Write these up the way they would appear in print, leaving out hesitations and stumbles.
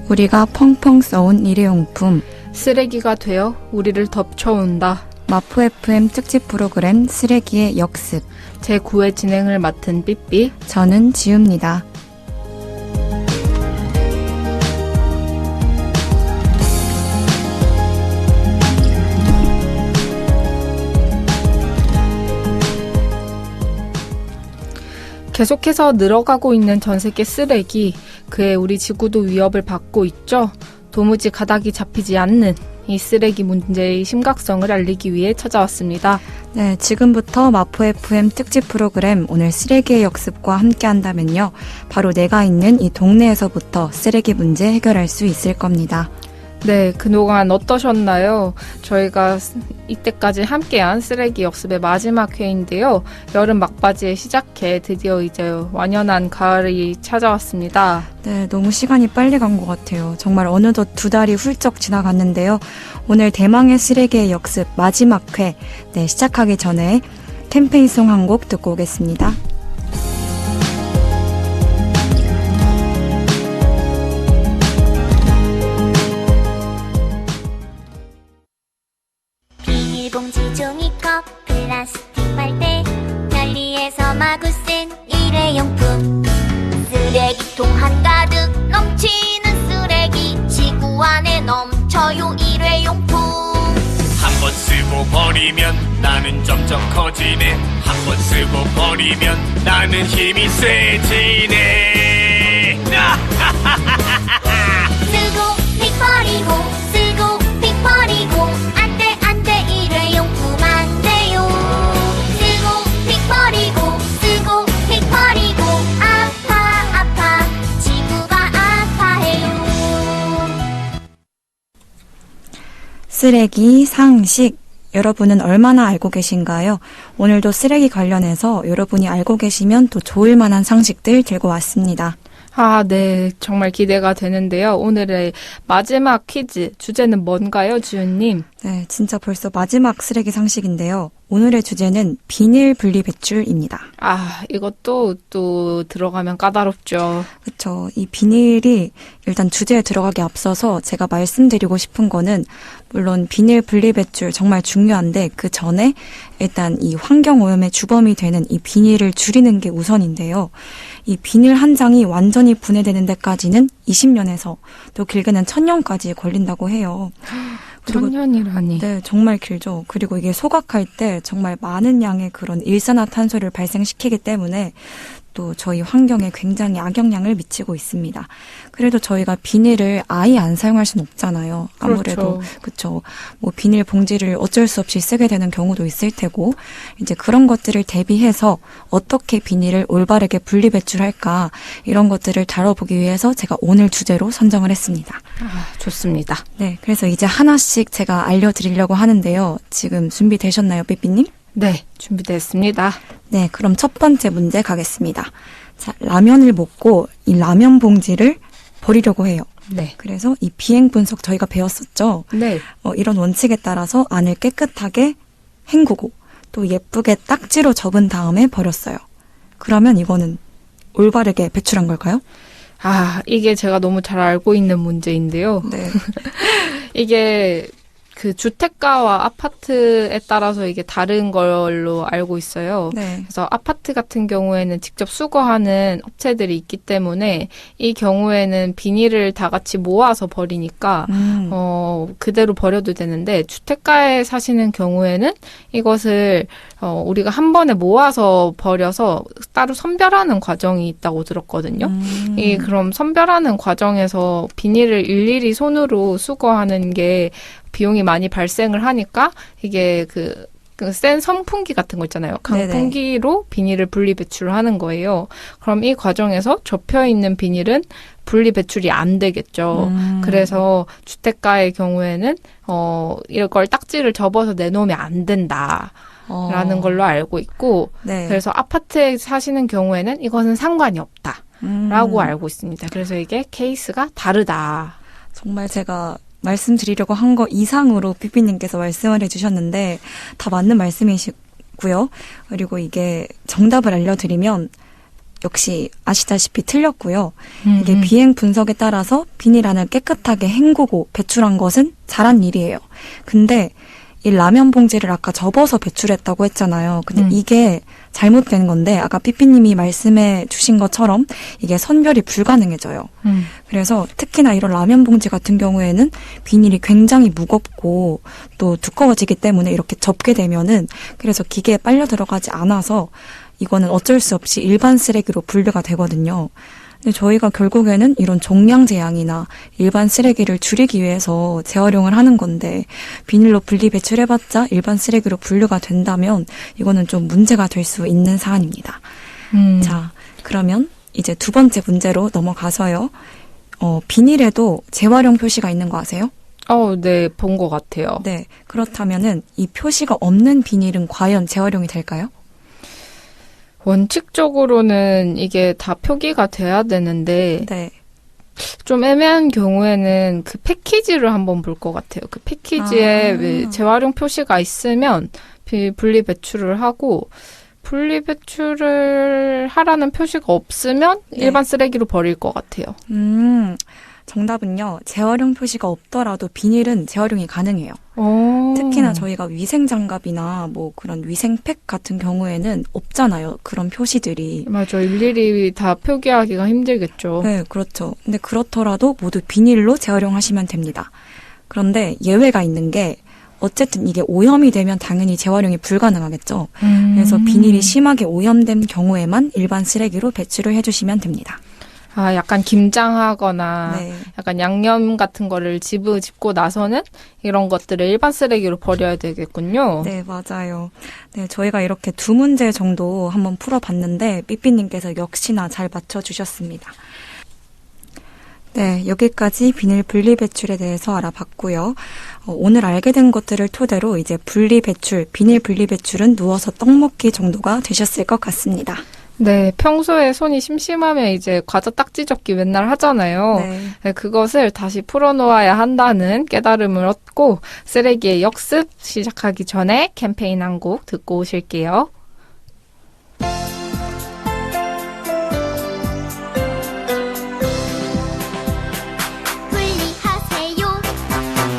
우리가 펑펑 써온 일회용품 쓰레기가 되어 우리를 덮쳐온다. 마포 FM 특집 프로그램 쓰레기의 역습 제9회 진행을 맡은 삐삐, 저는 지우입니다. 계속해서 늘어가고 있는 전 세계 쓰레기, 그에 우리 지구도 위협을 받고 있죠. 도무지 가닥이 잡히지 않는 이 쓰레기 문제의 심각성을 알리기 위해 찾아왔습니다. 네, 지금부터 마포 FM 특집 프로그램 오늘 쓰레기의 역습과 함께 한다면요. 바로 내가 있는 이 동네에서부터 쓰레기 문제 해결할 수 있을 겁니다. 네, 그동안 어떠셨나요? 저희가 이때까지 함께한 쓰레기 역습의 마지막 회인데요. 여름 막바지에 시작해 드디어 이제 완연한 가을이 찾아왔습니다. 네, 너무 시간이 빨리 간 것 같아요. 정말 어느덧 2달이 훌쩍 지나갔는데요. 오늘 대망의 쓰레기의 역습 마지막 회, 네, 시작하기 전에 캠페인송 한 곡 듣고 오겠습니다. 봉지, 종이컵, 플라스틱 빨대, 편리해서 마구 쓴 일회용품, 쓰레기통 한가득 넘치는 쓰레기, 지구 안에 넘쳐요 일회용품. 한번 쓰고 버리면 나는 점점 커지네. 한번 쓰고 버리면 나는 힘이 세지네. 쓰고 빅 버리고, 쓰고 빅 버리고, 일회용품 안 돼요. 쓰고 빅 버리고, 쓰고 빅 버리고, 아파 지구가 아파해요. 쓰레기 상식, 여러분은 얼마나 알고 계신가요? 오늘도 쓰레기 관련해서 여러분이 알고 계시면 또 좋을 만한 상식들 들고 왔습니다. 아, 네. 정말 기대가 되는데요. 오늘의 마지막 퀴즈, 주제는 뭔가요, 지훈님? 네, 진짜 벌써 마지막 쓰레기 상식인데요. 오늘의 주제는 비닐 분리 배출입니다. 아, 이것도 또 들어가면 까다롭죠. 그렇죠. 이 비닐이 일단 주제에 들어가기 앞서서 제가 말씀드리고 싶은 거는 물론 비닐 분리 배출 정말 중요한데 그 전에 일단 이 환경오염의 주범이 되는 이 비닐을 줄이는 게 우선인데요. 이 비닐 한 장이 완전히 분해되는 데까지는 20년에서 또 길게는 1000년까지 걸린다고 해요. 1000년이라니. 네, 정말 길죠. 그리고 이게 소각할 때 정말 많은 양의 그런 일산화탄소를 발생시키기 때문에 또 저희 환경에 굉장히 악영향을 미치고 있습니다. 그래도 저희가 비닐을 아예 안 사용할 수는 없잖아요. 아무래도 그렇죠. 뭐 비닐 봉지를 어쩔 수 없이 쓰게 되는 경우도 있을 테고 이제 그런 것들을 대비해서 어떻게 비닐을 올바르게 분리 배출할까 이런 것들을 다뤄보기 위해서 제가 오늘 주제로 선정을 했습니다. 아, 좋습니다. 네, 그래서 이제 하나씩 제가 알려드리려고 하는데요. 지금 준비되셨나요, 삐삐님? 네, 준비됐습니다. 네, 그럼 첫 번째 문제 가겠습니다. 자, 라면을 먹고 이 라면 봉지를 버리려고 해요. 네. 그래서 이 비행 분석 저희가 배웠었죠. 네. 이런 원칙에 따라서 안을 깨끗하게 헹구고 또 예쁘게 딱지로 접은 다음에 버렸어요. 그러면 이거는 올바르게 배출한 걸까요? 아, 이게 제가 너무 잘 알고 있는 문제인데요. 네. 이게 그 주택가와 아파트에 따라서 이게 다른 걸로 알고 있어요. 네. 그래서 아파트 같은 경우에는 직접 수거하는 업체들이 있기 때문에 이 경우에는 비닐을 다 같이 모아서 버리니까 그대로 버려도 되는데 주택가에 사시는 경우에는 이것을 우리가 한 번에 모아서 버려서 따로 선별하는 과정이 있다고 들었거든요. 이 그럼 선별하는 과정에서 비닐을 일일이 손으로 수거하는 게 비용이 많이 발생을 하니까 이게 그 센 선풍기 같은 거 있잖아요. 강풍기로 네네. 비닐을 분리 배출하는 거예요. 그럼 이 과정에서 접혀있는 비닐은 분리 배출이 안 되겠죠. 그래서 주택가의 경우에는 이걸 딱지를 접어서 내놓으면 안 된다. 라는 걸로 알고 있고 네. 그래서 아파트에 사시는 경우에는 이것은 상관이 없다. 라고 알고 있습니다. 그래서 이게 케이스가 다르다. 정말 제가 말씀드리려고 한 거 이상으로 삐삐님께서 말씀을 해주셨는데 다 맞는 말씀이시고요. 그리고 이게 정답을 알려드리면 역시 아시다시피 틀렸고요. 이게 음. 비행 분석에 따라서 비닐안을 깨끗하게 헹구고 배출한 것은 잘한 일이에요. 근데 이 라면 봉지를 아까 접어서 배출했다고 했잖아요. 근데 이게 잘못된 건데 아까 삐삐님이 말씀해 주신 것처럼 이게 선별이 불가능해져요. 그래서 특히나 이런 라면 봉지 같은 경우에는 비닐이 굉장히 무겁고 또 두꺼워지기 때문에 이렇게 접게 되면은 그래서 기계에 빨려 들어가지 않아서 이거는 어쩔 수 없이 일반 쓰레기로 분류가 되거든요. 근데 저희가 결국에는 이런 종량 제한이나 일반 쓰레기를 줄이기 위해서 재활용을 하는 건데 비닐로 분리 배출해봤자 일반 쓰레기로 분류가 된다면 이거는 좀 문제가 될 수 있는 사안입니다. 자, 그러면 이제 두 번째 문제로 넘어가서요. 비닐에도 재활용 표시가 있는 거 아세요? 네, 본 것 같아요. 네, 그렇다면은 이 표시가 없는 비닐은 과연 재활용이 될까요? 원칙적으로는 이게 다 표기가 돼야 되는데 네. 좀 애매한 경우에는 그 패키지를 한번 볼 것 같아요. 그 패키지에 왜 재활용 표시가 있으면 분리 배출을 하고 분리 배출을 하라는 표시가 없으면 네. 일반 쓰레기로 버릴 것 같아요. 정답은요. 재활용 표시가 없더라도 비닐은 재활용이 가능해요. 특히나 저희가 위생장갑이나 뭐 그런 위생팩 같은 경우에는 없잖아요. 그런 표시들이. 맞아. 일일이 다 표기하기가 힘들겠죠. 네, 그렇죠. 근데 그렇더라도 모두 비닐로 재활용하시면 됩니다. 그런데 예외가 있는 게 어쨌든 이게 오염이 되면 당연히 재활용이 불가능하겠죠. 그래서 비닐이 심하게 오염된 경우에만 일반 쓰레기로 배출을 해주시면 됩니다. 약간 김장하거나 네. 약간 양념 같은 거를 짚고 나서는 이런 것들을 일반 쓰레기로 버려야 되겠군요. 네, 맞아요. 네, 저희가 이렇게 두 문제 정도 한번 풀어봤는데 삐삐님께서 역시나 잘 맞춰주셨습니다. 네, 여기까지 비닐 분리 배출에 대해서 알아봤고요. 오늘 알게 된 것들을 토대로 이제 분리 배출, 비닐 분리 배출은 누워서 떡 먹기 정도가 되셨을 것 같습니다. 네, 평소에 손이 심심하면 이제 과자 딱지 접기 맨날 하잖아요. 네, 그것을 다시 풀어놓아야 한다는 깨달음을 얻고 쓰레기의 역습 시작하기 전에 캠페인 한 곡 듣고 오실게요. 분리하세요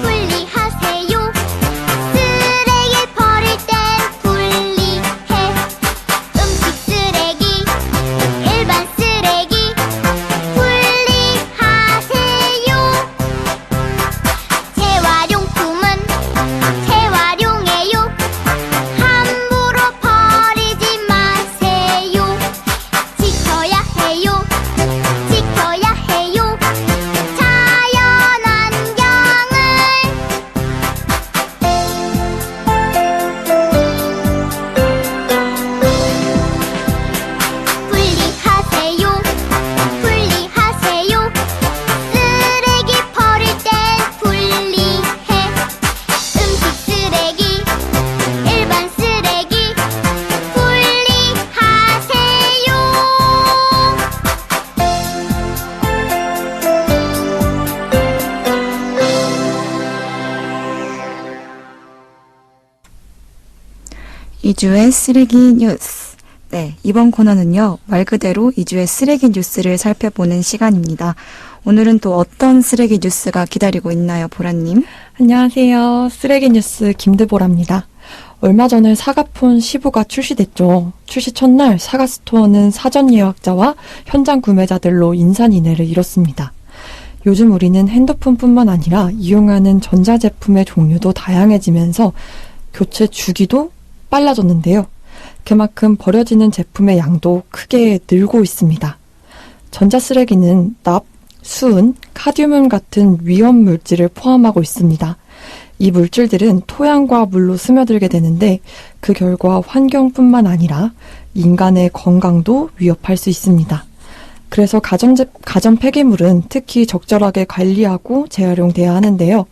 분리하세요 쓰레기 버릴 땐 분리해 음식 쓰레기 일반 쓰레기 분리하세요 재활용품은 재활용해요 함부로 버리지 마세요 지켜야 해요 지켜야 해요 자연환경을 분리하세요 분리하세요 쓰레기 버릴 땐 분리해 음식 쓰레기 일반 쓰레기 분리하세요 이주의 쓰레기 뉴스. 네, 이번 코너는요, 말 그대로 이주의 쓰레기 뉴스를 살펴보는 시간입니다. 오늘은 또 어떤 쓰레기 뉴스가 기다리고 있나요, 보라님? 안녕하세요. 쓰레기 뉴스 김드보라입니다. 얼마 전에 사과폰 15가 출시됐죠. 출시 첫날 사과 스토어는 사전 예약자와 현장 구매자들로 인산인해를 이뤘습니다. 요즘 우리는 핸드폰뿐만 아니라 이용하는 전자제품의 종류도 다양해지면서 교체 주기도 빨라졌는데요. 그만큼 버려지는 제품의 양도 크게 늘고 있습니다. 전자쓰레기는 납, 수은, 카드뮴 같은 위험 물질을 포함하고 있습니다. 이 물질들은 토양과 물로 스며들게 되는데 그 결과 환경뿐만 아니라 인간의 건강도 위협할 수 있습니다. 그래서 가전 폐기물은 특히 적절하게 관리하고 재활용돼야 하는데요.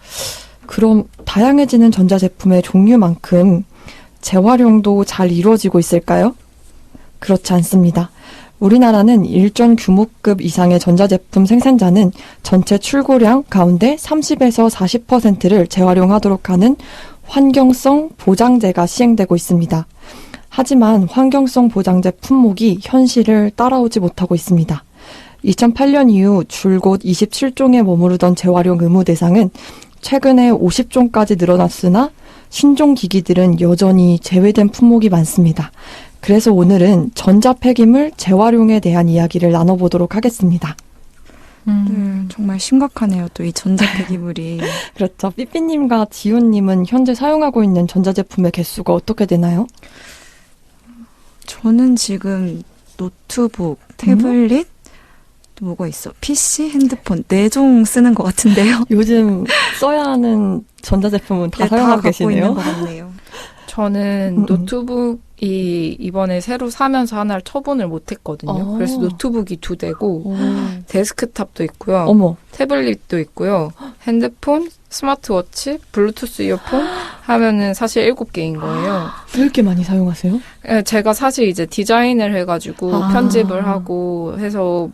그럼 다양해지는 전자제품의 종류만큼 재활용도 잘 이루어지고 있을까요? 그렇지 않습니다. 우리나라는 일정 규모급 이상의 전자제품 생산자는 전체 출고량 가운데 30에서 40%를 재활용하도록 하는 환경성 보장제가 시행되고 있습니다. 하지만 환경성 보장제 품목이 현실을 따라오지 못하고 있습니다. 2008년 이후 줄곧 27종에 머무르던 재활용 의무 대상은 최근에 50종까지 늘어났으나 신종 기기들은 여전히 제외된 품목이 많습니다. 그래서 오늘은 전자폐기물 재활용에 대한 이야기를 나눠보도록 하겠습니다. 네, 정말 심각하네요. 또 이 전자폐기물이. 그렇죠. 삐삐님과 지훈님은 현재 사용하고 있는 전자제품의 개수가 어떻게 되나요? 저는 지금 노트북, 태블릿, 또 뭐가 있어? PC, 핸드폰 4종 쓰는 것 같은데요. 요즘 써야 하는 전자제품은 다 네, 사용하고 갖고 계시네요. 있는 것 같네요. 저는 노트북이 이번에 새로 사면서 하나를 처분을 못했거든요. 그래서 노트북이 2대고 데스크탑도 있고요. 어머. 태블릿도 있고요. 핸드폰, 스마트워치, 블루투스 이어폰 하면은 사실 7개인 거예요. 왜 이렇게 많이 사용하세요? 예, 제가 사실 이제 디자인을 해가지고 편집을 하고 해서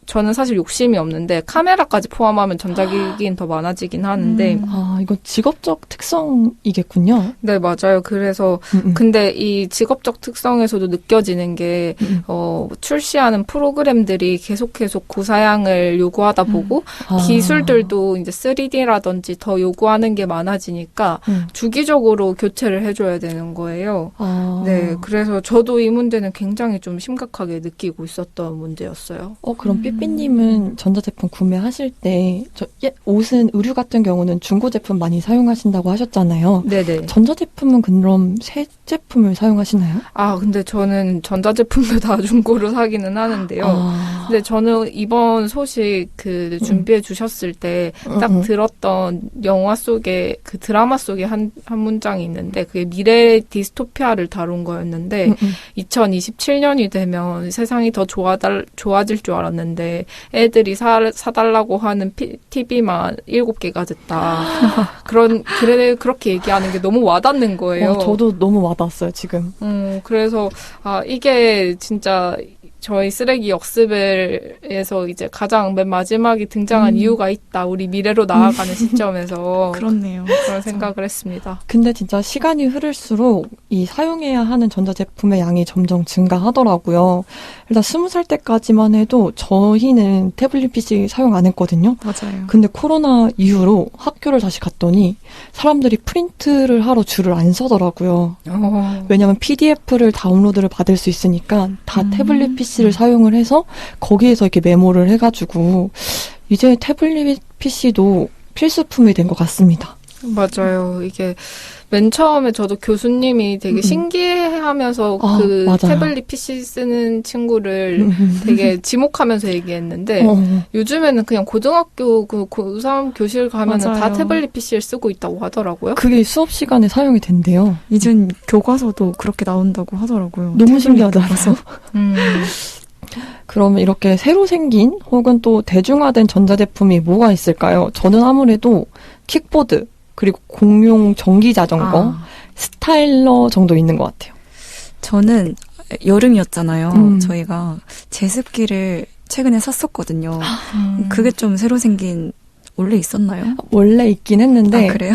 저는 사실 욕심이 없는데 카메라까지 포함하면 전자기기는 더 많아지긴 하는데 이건 직업적 특성이겠군요. 네, 맞아요. 그래서 근데 이 직업적 특성에서도 느껴지는 게 출시하는 프로그램들이 계속 고사양을 요구하다 보고 기술들도 이제 3D라든지 더 요구하는 게 많아지니까 주기적으로 교체를 해줘야 되는 거예요. 네, 그래서 저도 이 문제는 굉장히 좀 심각하게 느끼고 있었던 문제였어요. 그럼 삐삐님은 전자제품 구매하실 때 옷은 의류 같은 경우는 중고 제품 많이 사용하신다고 하셨잖아요. 네네. 전자제품은 그럼 새 제품을 사용하시나요? 근데 저는 전자제품도 다 중고로 사기는 하는데요. 근데 저는 이번 소식 준비해 주셨을 때 딱 들었던 영화 속에 드라마 속에 한 문장이 있는데 그게 미래 디스토피아를 다룬 거였는데 2027년이 되면 세상이 더 좋아질 줄 알았는데 애들이 사달라고 하는 TV만 7개가 됐다. 그렇게 얘기하는 게 너무 와닿는 거예요. 저도 너무 와닿았어요, 지금. 그래서, 이게 진짜 저희 쓰레기 역습에서 이제 가장 맨 마지막에 등장한 이유가 있다. 우리 미래로 나아가는 시점에서. 그렇네요. 그런 생각을 했습니다. 근데 진짜 시간이 흐를수록 이 사용해야 하는 전자제품의 양이 점점 증가하더라고요. 일단 20살 때까지만 해도 저희는 태블릿 PC 사용 안 했거든요. 맞아요. 근데 코로나 이후로 학교를 다시 갔더니 사람들이 프린트를 하러 줄을 안 서더라고요. 왜냐하면 PDF를 다운로드를 받을 수 있으니까 다 태블릿 PC를 사용을 해서 거기에서 이렇게 메모를 해가지고 이제 태블릿 PC도 필수품이 된 것 같습니다. 맞아요. 이게 맨 처음에 저도 교수님이 되게 신기해하면서 맞아요. 태블릿 PC 쓰는 친구를 되게 지목하면서 얘기했는데 요즘에는 그냥 고등학교 고3 교실 가면은 다 맞아요. 태블릿 PC를 쓰고 있다고 하더라고요. 그게 수업 시간에 사용이 된대요. 이젠 교과서도 그렇게 나온다고 하더라고요. 너무 신기하다. 그러면 이렇게 새로 생긴 혹은 또 대중화된 전자제품이 뭐가 있을까요? 저는 아무래도 킥보드 그리고 공용 전기자전거, 스타일러 정도 있는 것 같아요. 저는 여름이었잖아요. 저희가 제습기를 최근에 샀었거든요. 그게 좀 새로 생긴, 원래 있었나요? 원래 있긴 했는데. 그래요?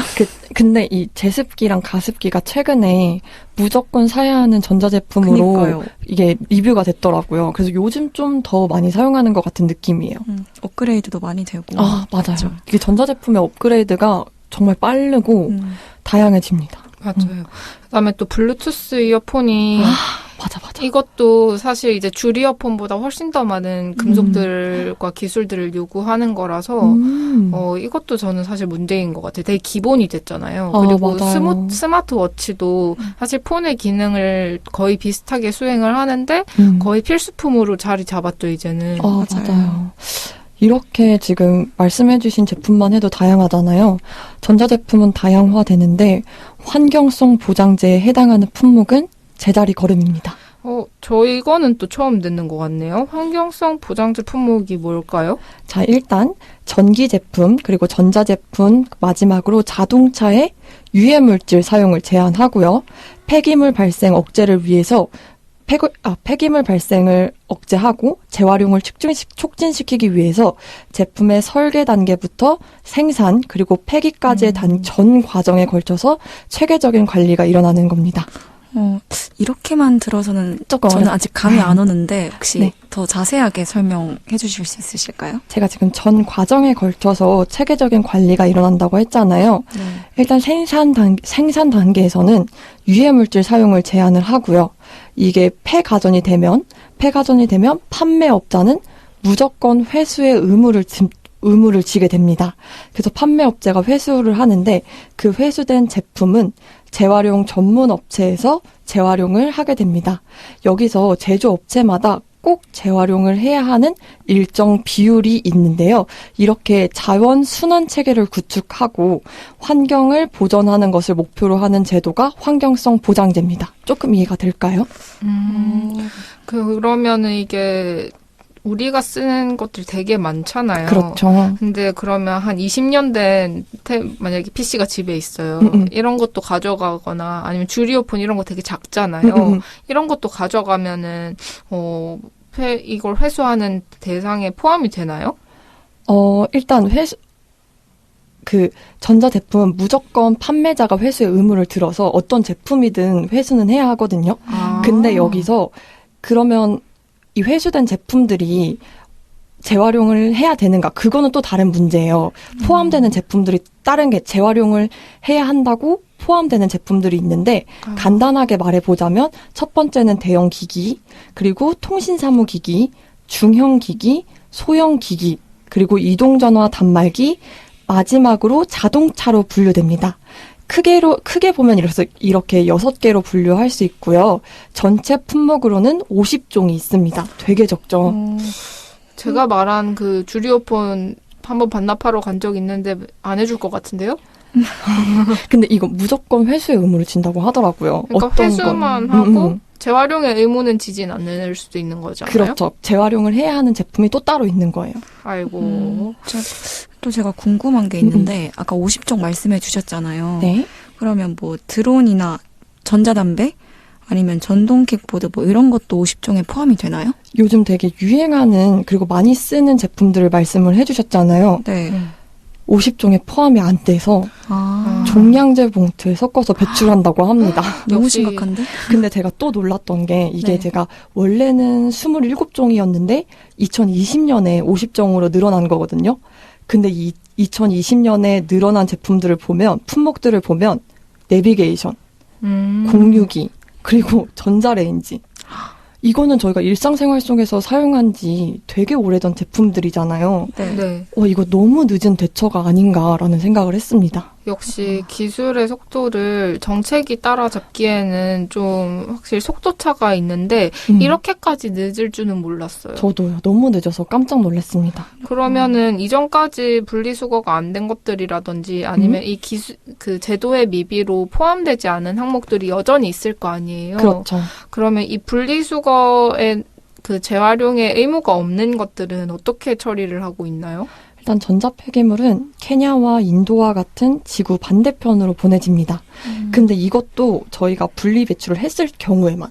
근데 이 제습기랑 가습기가 최근에 무조건 사야 하는 전자제품으로 그러니까요. 이게 리뷰가 됐더라고요. 그래서 요즘 좀 더 많이 사용하는 것 같은 느낌이에요. 업그레이드도 많이 되고. 맞아요. 그렇죠. 이게 전자제품의 업그레이드가 정말 빠르고 다양해집니다. 맞아요. 그다음에 또 블루투스 이어폰이 맞아. 이것도 사실 이제 줄 이어폰보다 훨씬 더 많은 금속들과 기술들을 요구하는 거라서 이것도 저는 사실 문제인 것 같아요. 되게 기본이 됐잖아요. 그리고 맞아요. 스마트워치도 사실 폰의 기능을 거의 비슷하게 수행을 하는데 거의 필수품으로 자리 잡았죠, 이제는. 맞아요. 이렇게 지금 말씀해주신 제품만 해도 다양하잖아요. 전자제품은 다양화되는데 환경성 보장제에 해당하는 품목은 제자리 걸음입니다. 이거는 또 처음 듣는 것 같네요. 환경성 보장제 품목이 뭘까요? 자, 일단 전기 제품 그리고 전자제품 마지막으로 자동차의 유해물질 사용을 제한하고요. 폐기물 발생 억제를 위해서 폐기물 발생을 억제하고 재활용을 촉진시키기 위해서 제품의 설계 단계부터 생산 그리고 폐기까지의 전 과정에 걸쳐서 체계적인 관리가 일어나는 겁니다. 이렇게만 들어서는 조금 저는 어렵- 아직 감이 안 오는데 혹시 네. 더 자세하게 설명해 주실 수 있으실까요? 제가 지금 전 과정에 걸쳐서 체계적인 관리가 일어난다고 했잖아요. 네. 일단 생산 단계에서는 유해 물질 사용을 제한을 하고요. 이게 폐가전이 되면 판매업자는 무조건 회수의 의무를 지게 됩니다. 그래서 판매업체가 회수를 하는데 그 회수된 제품은 재활용 전문 업체에서 재활용을 하게 됩니다. 여기서 제조업체마다 꼭 재활용을 해야 하는 일정 비율이 있는데요. 이렇게 자원 순환 체계를 구축하고 환경을 보전하는 것을 목표로 하는 제도가 환경성 보장제입니다. 조금 이해가 될까요? 그러면은 이게 우리가 쓰는 것들 되게 많잖아요. 그렇죠. 근데 그러면 한 20년 된 만약에 PC가 집에 있어요. 이런 것도 가져가거나 아니면 주리오폰 이런 거 되게 작잖아요. 이런 것도 가져가면은 이걸 회수하는 대상에 포함이 되나요? 일단 전자제품은 무조건 판매자가 회수의 의무를 들어서 어떤 제품이든 회수는 해야 하거든요. 근데 여기서 그러면 이 회수된 제품들이 재활용을 해야 되는가? 그거는 또 다른 문제예요. 포함되는 제품들이 다른 게 재활용을 해야 한다고 포함되는 제품들이 있는데 간단하게 말해보자면 첫 번째는 대형 기기, 그리고 통신사무기기, 중형기기, 소형기기, 그리고 이동전화 단말기, 마지막으로 자동차로 분류됩니다. 크게 보면 이렇게 6개로 분류할 수 있고요. 전체 품목으로는 50종이 있습니다. 되게 적죠. 제가 말한 그 주리오폰 한번 반납하러 간 적 있는데 안 해줄 것 같은데요? 근데 이거 무조건 회수의 의무를 진다고 하더라고요. 그러니까 어떤 회수만 건. 하고 재활용의 의무는 지진 않을 수도 있는 거잖아요. 그렇죠. 재활용을 해야 하는 제품이 또 따로 있는 거예요. 아이고. 또 제가 궁금한 게 있는데 아까 50종 말씀해 주셨잖아요. 네. 그러면 뭐 드론이나 전자담배 아니면 전동 킥보드 뭐 이런 것도 50종에 포함이 되나요? 요즘 되게 유행하는 그리고 많이 쓰는 제품들을 말씀을 해주셨잖아요. 네. 50종에 포함이 안 돼서 종량제 봉투에 섞어서 배출한다고 합니다. 너무 역시- 심각한데? 근데 제가 또 놀랐던 게 이게 네. 제가 원래는 27종이었는데 2020년에 50종으로 늘어난 거거든요. 근데 이 2020년에 늘어난 제품들을 보면 품목들을 보면 내비게이션, 공유기, 그리고 전자레인지. 이거는 저희가 일상생활 속에서 사용한 지 되게 오래전 제품들이잖아요. 네. 이거 너무 늦은 대처가 아닌가라는 생각을 했습니다. 역시 기술의 속도를 정책이 따라잡기에는 좀 확실히 속도차가 있는데 이렇게까지 늦을 줄은 몰랐어요. 저도요. 너무 늦어서 깜짝 놀랐습니다. 그러면은 이전까지 분리수거가 안 된 것들이라든지 아니면 이 그 제도의 미비로 포함되지 않은 항목들이 여전히 있을 거 아니에요. 그렇죠. 그러면 이 분리수거의 그 재활용의 의무가 없는 것들은 어떻게 처리를 하고 있나요? 일단 전자폐기물은 케냐와 인도와 같은 지구 반대편으로 보내집니다. 근데 이것도 저희가 분리 배출을 했을 경우에만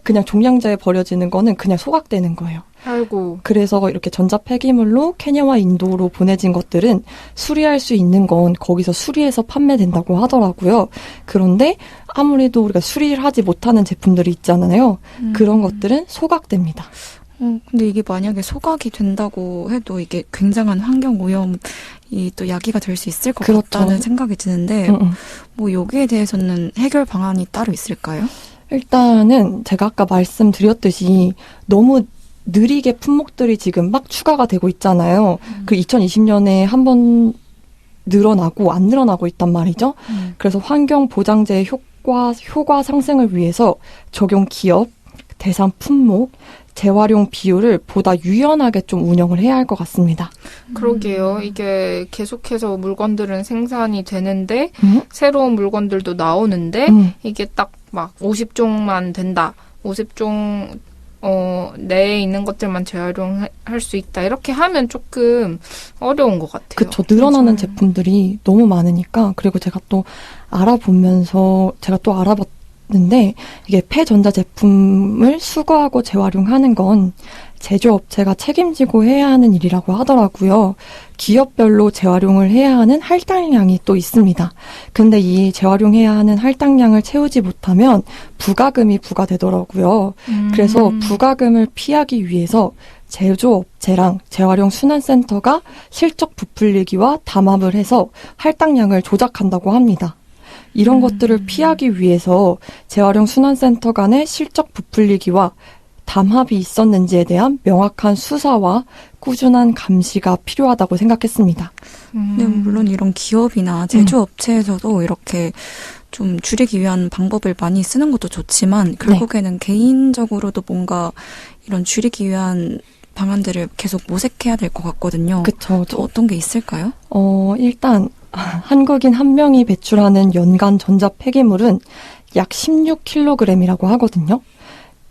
그냥 종량제에 버려지는 거는 그냥 소각되는 거예요. 아이고. 그래서 이렇게 전자폐기물로 케냐와 인도로 보내진 것들은 수리할 수 있는 건 거기서 수리해서 판매된다고 하더라고요. 그런데 아무래도 우리가 수리를 하지 못하는 제품들이 있잖아요. 그런 것들은 소각됩니다. 근데 이게 만약에 소각이 된다고 해도 이게 굉장한 환경 오염이 또 야기가 될 수 있을 것 그렇죠. 같다는 생각이 드는데 뭐 여기에 대해서는 해결 방안이 따로 있을까요? 일단은 제가 아까 말씀드렸듯이 너무 느리게 품목들이 지금 막 추가가 되고 있잖아요. 그 2020년에 한번 늘어나고 안 늘어나고 있단 말이죠. 그래서 환경 보장제의 효과 상승을 위해서 적용 기업, 대상 품목, 재활용 비율을 보다 유연하게 좀 운영을 해야 할 것 같습니다. 그러게요. 이게 계속해서 물건들은 생산이 되는데 새로운 물건들도 나오는데 이게 딱 막 50종만 된다. 50종 내에 있는 것들만 재활용할 수 있다. 이렇게 하면 조금 어려운 것 같아요. 그렇죠. 늘어나는 맞아요. 제품들이 너무 많으니까. 그리고 제가 또 알아봤던 있는데 이게 폐전자 제품을 수거하고 재활용하는 건 제조업체가 책임지고 해야 하는 일이라고 하더라고요. 기업별로 재활용을 해야 하는 할당량이 또 있습니다. 근데 이 재활용해야 하는 할당량을 채우지 못하면 부가금이 부과되더라고요. 그래서 부가금을 피하기 위해서 제조업체랑 재활용 순환센터가 실적 부풀리기와 담합을 해서 할당량을 조작한다고 합니다. 이런 것들을 피하기 위해서 재활용 순환센터 간의 실적 부풀리기와 담합이 있었는지에 대한 명확한 수사와 꾸준한 감시가 필요하다고 생각했습니다. 네, 물론 이런 기업이나 제조업체에서도 이렇게 좀 줄이기 위한 방법을 많이 쓰는 것도 좋지만 결국에는 개인적으로도 뭔가 이런 줄이기 위한 방안들을 계속 모색해야 될 것 같거든요. 그렇죠. 어떤 게 있을까요? 일단 한국인 한 명이 배출하는 연간 전자 폐기물은 약 16kg이라고 하거든요.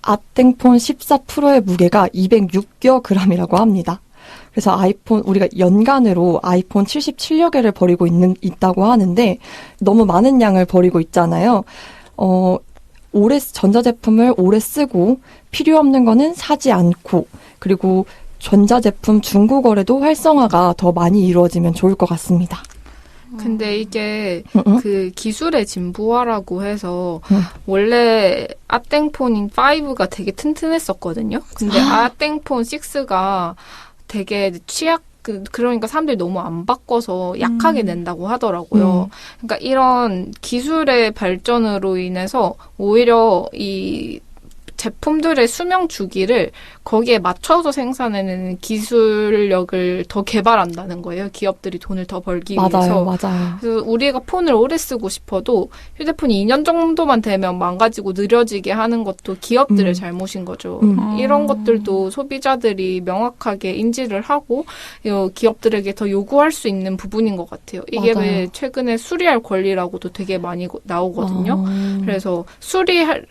아땡폰 14%의 무게가 206여 g이라고 합니다. 그래서 우리가 연간으로 아이폰 77여 개를 버리고 있다고 하는데 너무 많은 양을 버리고 있잖아요. 전자제품을 오래 쓰고 필요 없는 거는 사지 않고 그리고 전자제품 중고거래도 활성화가 더 많이 이루어지면 좋을 것 같습니다. 근데 이게 그 기술의 진보화라고 해서 원래 아땡폰인 5가 되게 튼튼했었거든요. 근데 아땡폰 6가 되게 그러니까 사람들이 너무 안 바꿔서 약하게 낸다고 하더라고요. 그러니까 이런 기술의 발전으로 인해서 오히려 이 제품들의 수명 주기를 거기에 맞춰서 생산해내는 기술력을 더 개발한다는 거예요. 기업들이 돈을 더 벌기 위해서. 맞아요. 그래서 우리가 폰을 오래 쓰고 싶어도 휴대폰이 2년 정도만 되면 망가지고 느려지게 하는 것도 기업들의 잘못인 거죠. 이런 것들도 소비자들이 명확하게 인지를 하고 기업들에게 더 요구할 수 있는 부분인 것 같아요. 이게 맞아요. 왜 최근에 수리할 권리라고도 되게 많이 나오거든요. 그래서 수리를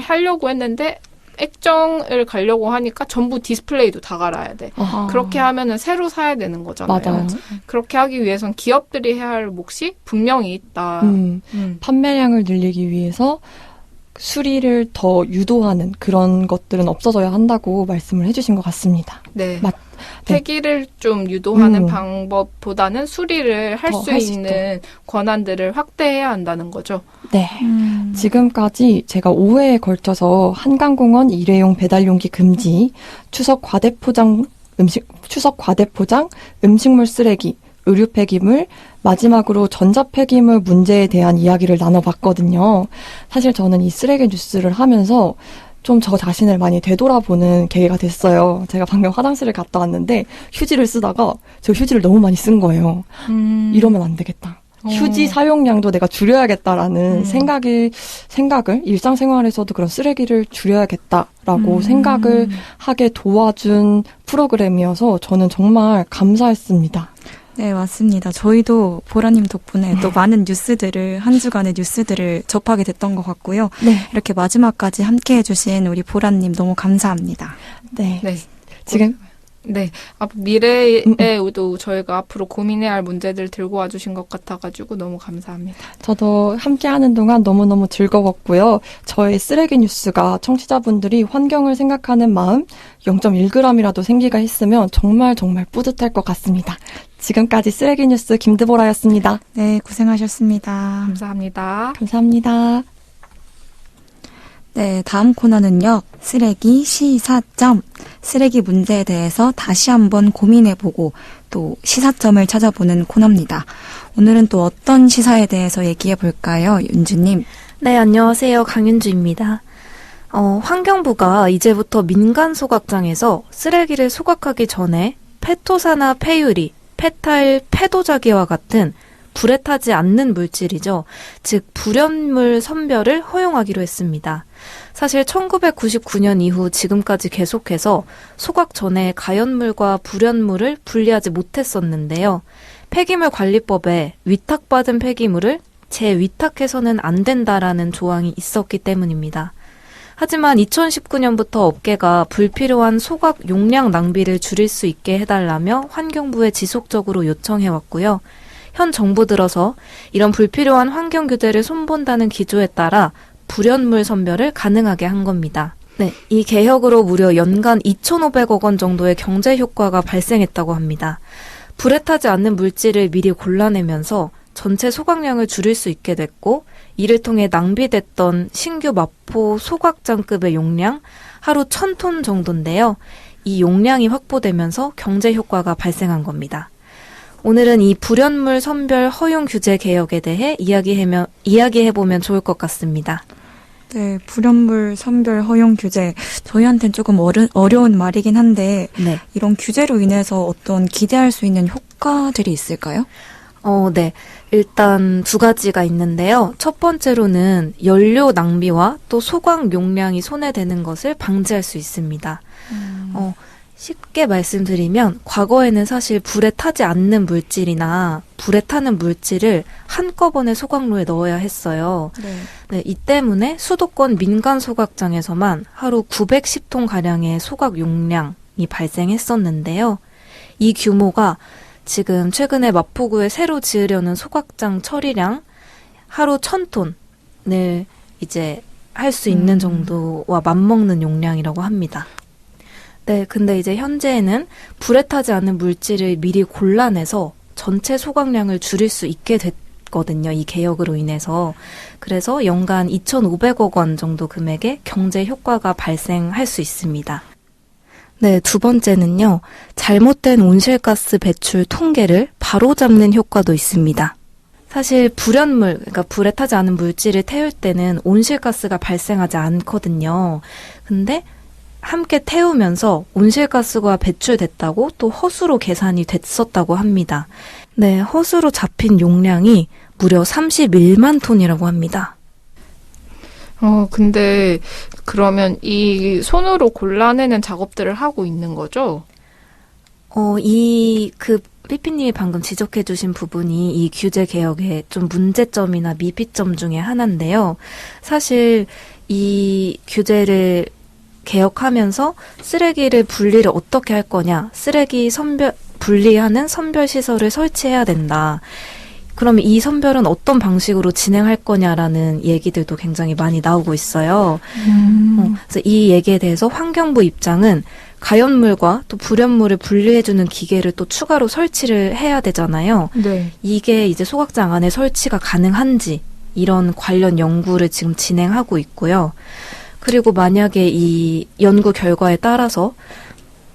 하려고 했는데 액정을 가려고 하니까 전부 디스플레이도 다 갈아야 돼. 그렇게 하면은 새로 사야 되는 거잖아요. 맞아요. 그렇게 하기 위해선 기업들이 해야 할 몫이 분명히 있다. 판매량을 늘리기 위해서 수리를 더 유도하는 그런 것들은 없어져야 한다고 말씀을 해주신 것 같습니다. 네. 네. 폐기를 좀 유도하는 방법보다는 수리를 할 수 있는 권한들을 확대해야 한다는 거죠. 네. 지금까지 제가 5회에 걸쳐서 한강공원 일회용 배달용기 금지, 추석 과대포장, 음식물 쓰레기, 의류 폐기물, 마지막으로 전자 폐기물 문제에 대한 이야기를 나눠봤거든요. 사실 저는 이 쓰레기 뉴스를 하면서 좀 저 자신을 많이 되돌아보는 계기가 됐어요. 제가 방금 화장실을 갔다 왔는데 휴지를 쓰다가 저 휴지를 너무 많이 쓴 거예요. 이러면 안 되겠다. 휴지 사용량도 내가 줄여야겠다라는 생각을 일상생활에서도 그런 쓰레기를 줄여야겠다라고 생각을 하게 도와준 프로그램이어서 저는 정말 감사했습니다. 네, 맞습니다. 저희도 보라님 덕분에 또 많은 뉴스들을, 한 주간의 뉴스들을 접하게 됐던 것 같고요. 네. 이렇게 마지막까지 함께 해주신 우리 보라님 너무 감사합니다. 네. 네. 지금 네. 미래에도 저희가 앞으로 고민해야 할 문제들 들고 와주신 것 같아가지고 너무 감사합니다. 저도 함께하는 동안 너무너무 즐거웠고요. 저의 쓰레기 뉴스가 청취자분들이 환경을 생각하는 마음 0.1g이라도 생기가 했으면 정말 정말 뿌듯할 것 같습니다. 지금까지 쓰레기 뉴스 김드보라였습니다. 네, 고생하셨습니다. 감사합니다. 감사합니다. 네, 다음 코너는요. 쓰레기 시사점. 쓰레기 문제에 대해서 다시 한번 고민해보고 또 시사점을 찾아보는 코너입니다. 오늘은 또 어떤 시사에 대해서 얘기해볼까요? 윤주님. 네, 안녕하세요. 강윤주입니다. 환경부가 이제부터 민간 소각장에서 쓰레기를 소각하기 전에 페토사나 폐유리, 페타일, 페도자기와 같은 불에 타지 않는 물질이죠. 즉 불연물 선별을 허용하기로 했습니다. 사실 1999년 이후 지금까지 계속해서 소각 전에 가연물과 불연물을 분리하지 못했었는데요. 폐기물관리법에 위탁받은 폐기물을 재위탁해서는 안 된다라는 조항이 있었기 때문입니다. 하지만 2019년부터 업계가 불필요한 소각 용량 낭비를 줄일 수 있게 해달라며 환경부에 지속적으로 요청해왔고요. 현 정부 들어서 이런 불필요한 환경 규제를 손본다는 기조에 따라 불연물 선별을 가능하게 한 겁니다. 네, 이 개혁으로 무려 연간 2,500억 원 정도의 경제 효과가 발생했다고 합니다. 불에 타지 않는 물질을 미리 골라내면서 전체 소각량을 줄일 수 있게 됐고, 이를 통해 낭비됐던 신규 마포 소각장급의 용량 하루 1,000톤 정도인데요. 이 용량이 확보되면서 경제 효과가 발생한 겁니다. 오늘은 이 불연물 선별 허용 규제 개혁에 대해 이야기해보면 좋을 것 같습니다. 네, 불연물 선별 허용 규제. 저희한테는 조금 어려운 말이긴 한데, 네. 이런 규제로 인해서 어떤 기대할 수 있는 효과들이 있을까요? 네. 일단 두 가지가 있는데요. 첫 번째로는 연료 낭비와 또 소각 용량이 손해되는 것을 방지할 수 있습니다. 쉽게 말씀드리면 과거에는 사실 불에 타지 않는 물질이나 불에 타는 물질을 한꺼번에 소각로에 넣어야 했어요. 네, 이 때문에 수도권 민간 소각장에서만 하루 910톤가량의 소각 용량이 발생했었는데요. 이 규모가 지금 최근에 마포구에 새로 지으려는 소각장 처리량 하루 1,000톤을 이제 할 수 있는 정도와 맞먹는 용량이라고 합니다. 네, 근데 이제 현재에는 불에 타지 않는 물질을 미리 골라내서 전체 소각량을 줄일 수 있게 됐거든요. 이 개혁으로 인해서. 그래서 연간 2,500억 원 정도 금액의 경제 효과가 발생할 수 있습니다. 네, 두 번째는요. 잘못된 온실가스 배출 통계를 바로잡는 효과도 있습니다. 사실 불연물, 그러니까 불에 타지 않은 물질을 태울 때는 온실가스가 발생하지 않거든요. 근데 함께 태우면서 온실가스가 배출됐다고 또 허수로 계산이 됐었다고 합니다. 네, 허수로 잡힌 용량이 무려 31만 톤이라고 합니다. 근데 그러면 이 손으로 골라내는 작업들을 하고 있는 거죠? 삐삐님이 방금 지적해주신 부분이 이 규제 개혁의 좀 문제점이나 미비점 중에 하나인데요. 사실 이 규제를 개혁하면서 쓰레기를 분리를 어떻게 할 거냐, 쓰레기 분리하는 선별 시설을 설치해야 된다. 그러면 이 선별은 어떤 방식으로 진행할 거냐라는 얘기들도 굉장히 많이 나오고 있어요. 그래서 이 얘기에 대해서 환경부 입장은 가연물과 또 불연물을 분리해주는 기계를 또 추가로 설치를 해야 되잖아요. 네. 이게 이제 소각장 안에 설치가 가능한지 이런 관련 연구를 지금 진행하고 있고요. 그리고 만약에 이 연구 결과에 따라서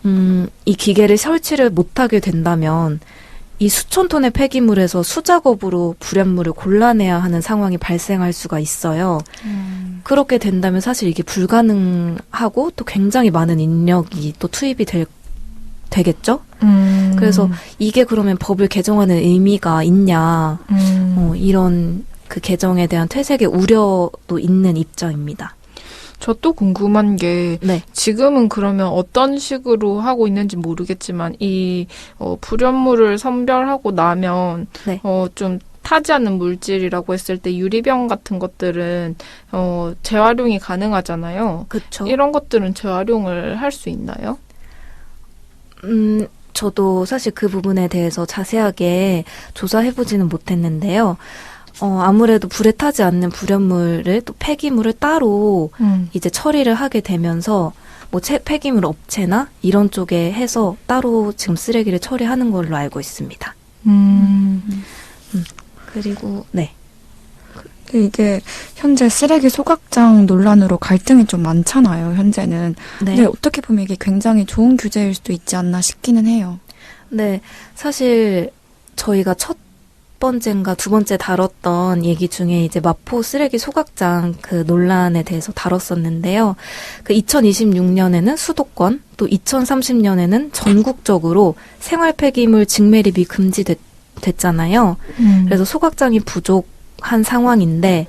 이 기계를 설치를 못하게 된다면 이 수천 톤의 폐기물에서 수작업으로 불연물을 골라내야 하는 상황이 발생할 수가 있어요. 그렇게 된다면 사실 이게 불가능하고 또 굉장히 많은 인력이 또 투입이 되겠죠? 그래서 이게 그러면 법을 개정하는 의미가 있냐, 이런 그 개정에 대한 퇴색의 우려도 있는 입장입니다. 저 또 궁금한 게 네. 지금은 그러면 어떤 식으로 하고 있는지 모르겠지만 이 불연물을 선별하고 나면 네. 좀 타지 않는 물질이라고 했을 때 유리병 같은 것들은 재활용이 가능하잖아요. 그렇죠. 이런 것들은 재활용을 할 수 있나요? 저도 사실 그 부분에 대해서 자세하게 조사해보지는 못했는데요. 아무래도 불에 타지 않는 불연물을 또 폐기물을 따로 이제 처리를 하게 되면서 뭐 폐기물 업체나 이런 쪽에 해서 따로 지금 쓰레기를 처리하는 걸로 알고 있습니다. 그리고 네. 이게 현재 쓰레기 소각장 논란으로 갈등이 좀 많잖아요, 현재는. 네. 근데 어떻게 보면 이게 굉장히 좋은 규제일 수도 있지 않나 싶기는 해요. 네. 사실 저희가 첫 번째인가 두 번째 다뤘던 얘기 중에 이제 마포 쓰레기 소각장 그 논란에 대해서 다뤘었는데요. 그 2026년에는 수도권, 또 2030년에는 전국적으로 생활 폐기물 직매립이 금지됐잖아요. 그래서 소각장이 부족한 상황인데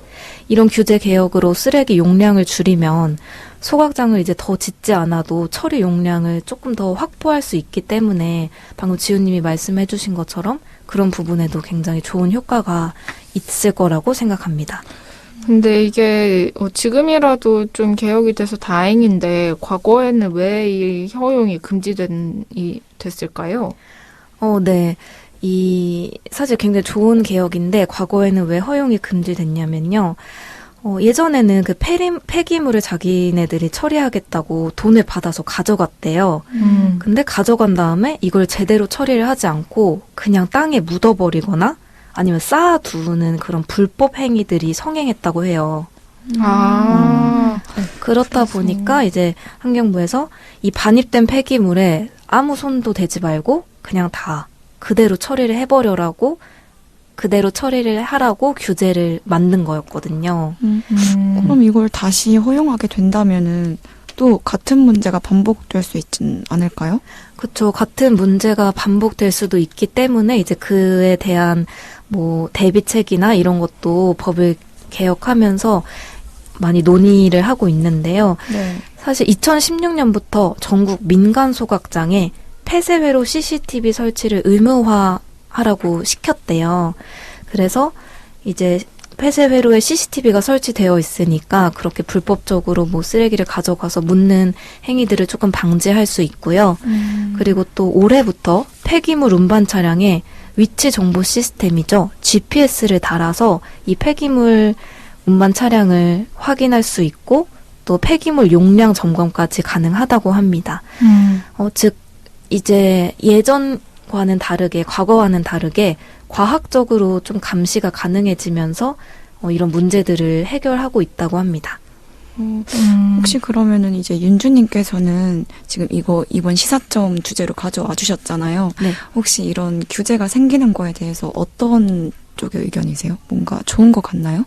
이런 규제 개혁으로 쓰레기 용량을 줄이면 소각장을 이제 더 짓지 않아도 처리 용량을 조금 더 확보할 수 있기 때문에 방금 지우님이 말씀해 주신 것처럼 그런 부분에도 굉장히 좋은 효과가 있을 거라고 생각합니다. 근데 이게 지금이라도 좀 개혁이 돼서 다행인데 과거에는 왜 이 허용이 됐을까요? 네. 사실 굉장히 좋은 개혁인데 과거에는 왜 허용이 금지됐냐면요. 예전에는 그 폐기물을 자기네들이 처리하겠다고 돈을 받아서 가져갔대요. 근데 가져간 다음에 이걸 제대로 처리를 하지 않고 그냥 땅에 묻어버리거나 아니면 쌓아두는 그런 불법 행위들이 성행했다고 해요. 그렇다 보니까 이제 환경부에서 이 반입된 폐기물에 아무 손도 대지 말고 그냥 다 그대로 처리를 해버려라고 그대로 처리를 하라고 규제를 만든 거였거든요. 그럼 이걸 다시 허용하게 된다면은 또 같은 문제가 반복될 수 있진 않을까요? 그렇죠. 같은 문제가 반복될 수도 있기 때문에 이제 그에 대한 뭐 대비책이나 이런 것도 법을 개혁하면서 많이 논의를 하고 있는데요. 네. 사실 2016년부터 전국 민간 소각장에 폐쇄회로 CCTV 설치를 의무화하라고 시켰대요. 그래서 이제 폐쇄회로에 CCTV가 설치되어 있으니까 그렇게 불법적으로 뭐 쓰레기를 가져가서 묻는 행위들을 조금 방지할 수 있고요. 그리고 또 올해부터 폐기물 운반 차량에 위치 정보 시스템이죠. GPS를 달아서 이 폐기물 운반 차량을 확인할 수 있고 또 폐기물 용량 점검까지 가능하다고 합니다. 즉 이제 예전과는 다르게 과거와는 다르게 과학적으로 좀 감시가 가능해지면서 이런 문제들을 해결하고 있다고 합니다. 혹시 그러면은 이제 윤주님께서는 지금 이번 시사점 주제로 가져와 주셨잖아요. 네. 혹시 이런 규제가 생기는 거에 대해서 어떤 쪽의 의견이세요? 뭔가 좋은 것 같나요?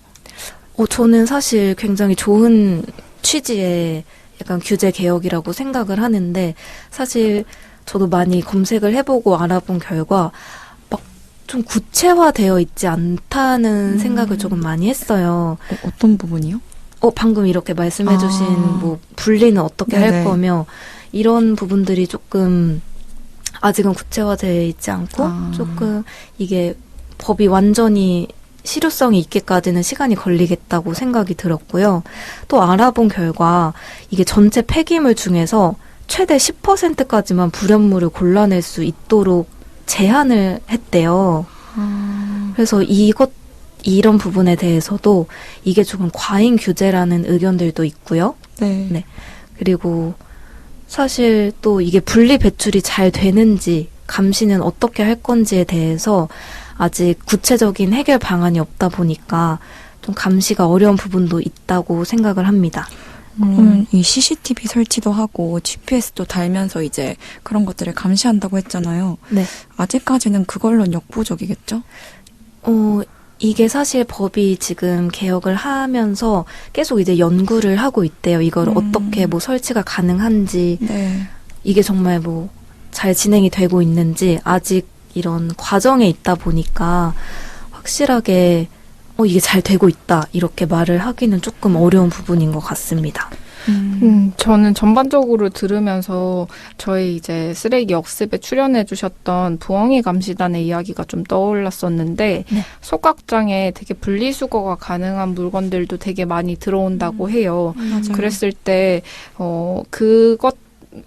저는 사실 굉장히 좋은 취지의 약간 규제 개혁이라고 생각을 하는데 사실 저도 많이 검색을 해보고 알아본 결과 막 좀 구체화되어 있지 않다는 생각을 조금 많이 했어요. 어떤 부분이요? 방금 이렇게 말씀해주신 뭐 분리는 어떻게 네네. 할 거며 이런 부분들이 조금 아직은 구체화되어 있지 않고 조금 이게 법이 완전히 실효성이 있기까지는 시간이 걸리겠다고 생각이 들었고요. 또 알아본 결과 이게 전체 폐기물 중에서 최대 10%까지만 불연물을 골라낼 수 있도록 제한을 했대요. 그래서 이런 부분에 대해서도 이게 조금 과잉 규제라는 의견들도 있고요. 네. 그리고 사실 또 이게 분리 배출이 잘 되는지 감시는 어떻게 할 건지에 대해서 아직 구체적인 해결 방안이 없다 보니까 좀 감시가 어려운 부분도 있다고 생각을 합니다. 그러면 이 CCTV 설치도 하고 GPS도 달면서 이제 그런 것들을 감시한다고 했잖아요. 네. 아직까지는 그걸로는 역부족이겠죠? 이게 사실 법이 지금 개혁을 하면서 계속 이제 연구를 하고 있대요. 이걸 어떻게 뭐 설치가 가능한지, 네. 이게 정말 뭐 잘 진행이 되고 있는지 아직 이런 과정에 있다 보니까 확실하게 이게 잘 되고 있다 이렇게 말을 하기는 조금 어려운 부분인 것 같습니다. 저는 전반적으로 들으면서 저희 이제 쓰레기 역습에 출연해 주셨던 부엉이 감시단의 이야기가 좀 떠올랐었는데 네. 소각장에 되게 분리수거가 가능한 물건들도 되게 많이 들어온다고 해요. 맞아요. 그랬을 때 그것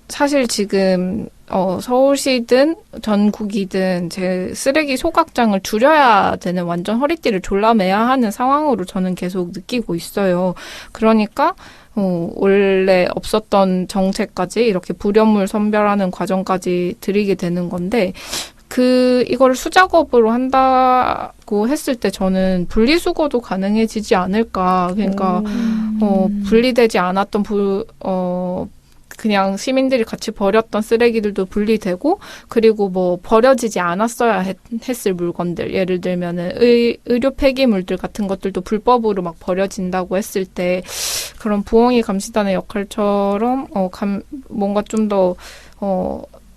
사실 지금 서울시든 전국이든 제 쓰레기 소각장을 줄여야 되는 완전 허리띠를 졸라매야 하는 상황으로 저는 계속 느끼고 있어요. 그러니까 원래 없었던 정책까지 이렇게 불연물 선별하는 과정까지 들이게 되는 건데 이거를 수작업으로 한다고 했을 때 저는 분리수거도 가능해지지 않을까. 그러니까 분리되지 않았던 그냥 시민들이 같이 버렸던 쓰레기들도 분리되고 그리고 뭐 버려지지 않았어야 했을 물건들 예를 들면은 의료 폐기물들 같은 것들도 불법으로 막 버려진다고 했을 때 그런 부엉이 감시단의 역할처럼 뭔가 좀 더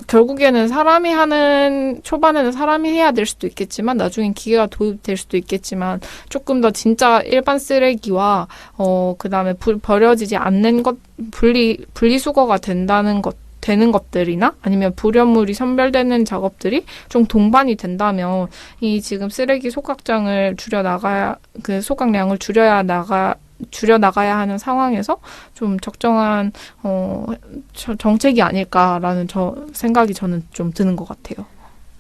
결국에는 초반에는 사람이 해야 될 수도 있겠지만 나중엔 기계가 도입될 수도 있겠지만 조금 더 진짜 일반 쓰레기와 그다음에 버려지지 않는 것 분리수거가 되는 것들이나 아니면 불연물이 선별되는 작업들이 좀 동반이 된다면 이 지금 쓰레기 소각장을 소각량을 줄여 나가야 하는 상황에서 좀 적정한 정책이 아닐까라는 생각이 저는 좀 드는 것 같아요.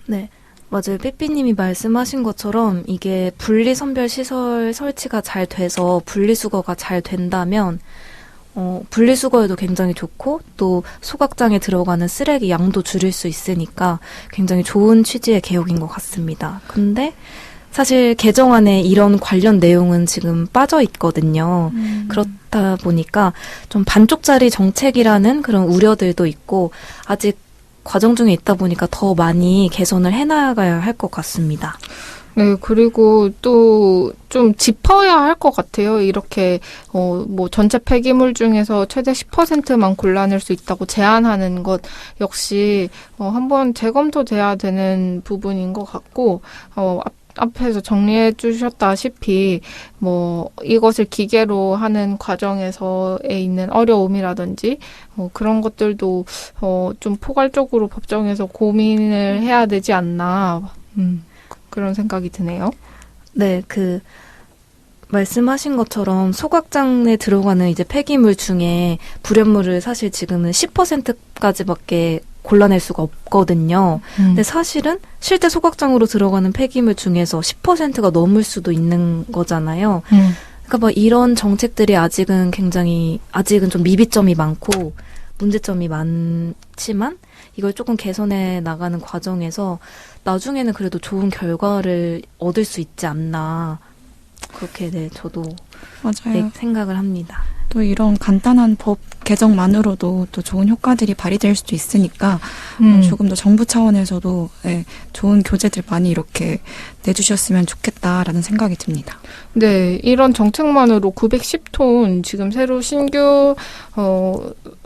네. 맞아요. 삐삐님이 말씀하신 것처럼 이게 분리선별 시설 설치가 잘 돼서 분리수거가 잘 된다면 분리수거에도 굉장히 좋고 또 소각장에 들어가는 쓰레기 양도 줄일 수 있으니까 굉장히 좋은 취지의 개혁인 것 같습니다. 근데 사실 개정안에 이런 관련 내용은 지금 빠져 있거든요. 그렇다 보니까 좀 반쪽짜리 정책이라는 그런 우려들도 있고 아직 과정 중에 있다 보니까 더 많이 개선을 해나가야 할 것 같습니다. 네, 그리고 또 좀 짚어야 할 것 같아요. 이렇게, 뭐, 전체 폐기물 중에서 최대 10%만 골라낼 수 있다고 제한하는 것 역시, 한번 재검토돼야 되는 부분인 것 같고, 앞에서 정리해 주셨다시피, 뭐, 이것을 기계로 하는 과정에서에 있는 어려움이라든지, 그런 것들도, 좀 포괄적으로 법정에서 고민을 해야 되지 않나, 그런 생각이 드네요. 네, 말씀하신 것처럼 소각장에 들어가는 이제 폐기물 중에 불연물을 사실 지금은 10%까지밖에 골라낼 수가 없거든요. 근데 사실은 실제 소각장으로 들어가는 폐기물 중에서 10%가 넘을 수도 있는 거잖아요. 그러니까 뭐 이런 정책들이 아직은 좀 미비점이 많고 문제점이 많지만 이걸 조금 개선해 나가는 과정에서 나중에는 그래도 좋은 결과를 얻을 수 있지 않나. 그렇게 저도 맞아요. 생각을 합니다. 또 이런 간단한 법 개정만으로도 또 좋은 효과들이 발휘될 수도 있으니까 조금 더 정부 차원에서도 좋은 교재들 많이 이렇게 내주셨으면 좋겠다라는 생각이 듭니다. 네, 이런 정책만으로 910톤 지금 새로 신규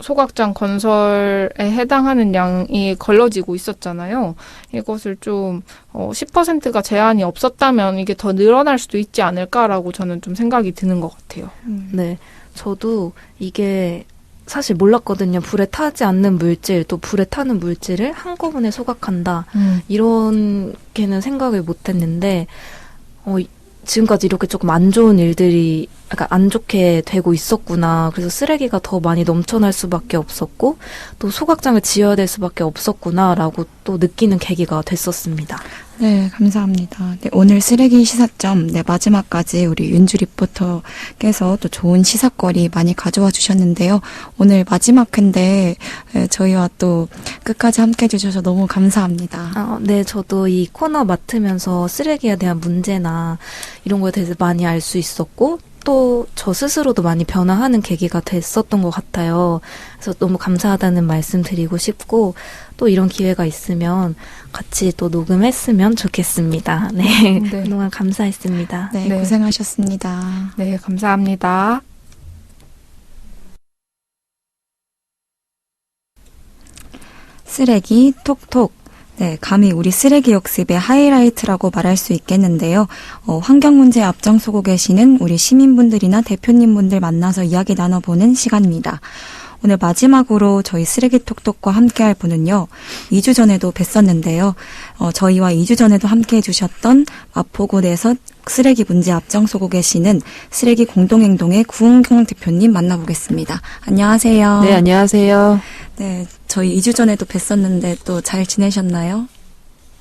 소각장 건설에 해당하는 양이 걸러지고 있었잖아요. 이것을 좀 10%가 제한이 없었다면 이게 더 늘어날 수도 있지 않을까라고 저는 좀 생각이 드는 것 같아요. 네, 저도 이게 사실 몰랐거든요. 불에 타지 않는 물질, 또 불에 타는 물질을 한꺼번에 소각한다. 이렇게는 생각을 못했는데 지금까지 이렇게 조금 안 좋은 일들이 약간 안 좋게 되고 있었구나. 그래서 쓰레기가 더 많이 넘쳐날 수밖에 없었고 또 소각장을 지어야 될 수밖에 없었구나라고 또 느끼는 계기가 됐었습니다. 네, 감사합니다. 네, 오늘 쓰레기 시사점 마지막까지 우리 윤주 리포터께서 또 좋은 시사거리 많이 가져와 주셨는데요. 오늘 마지막 회인데 저희와 또 끝까지 함께 해주셔서 너무 감사합니다. 네, 저도 이 코너 맡으면서 쓰레기에 대한 문제나 이런 거에 대해서 많이 알 수 있었고 또 저 스스로도 많이 변화하는 계기가 됐었던 것 같아요. 그래서 너무 감사하다는 말씀 드리고 싶고 또 이런 기회가 있으면 같이 또 녹음했으면 좋겠습니다. 네, 네. 그동안 감사했습니다. 네, 네. 고생하셨습니다. 네, 감사합니다. 쓰레기 톡톡. 네, 감히 우리 쓰레기 역습의 하이라이트라고 말할 수 있겠는데요. 환경 문제에 앞장서고 계시는 우리 시민분들이나 대표님분들 만나서 이야기 나눠보는 시간입니다. 오늘 마지막으로 저희 쓰레기 톡톡과 함께할 분은요. 2주 전에도 뵀었는데요. 저희와 2주 전에도 함께해 주셨던 마포구에서 쓰레기 문제 앞장서고 계시는 쓰레기 공동행동의 구은경 대표님 만나보겠습니다. 안녕하세요. 네, 안녕하세요. 네, 저희 2주 전에도 뵀었는데 또 잘 지내셨나요?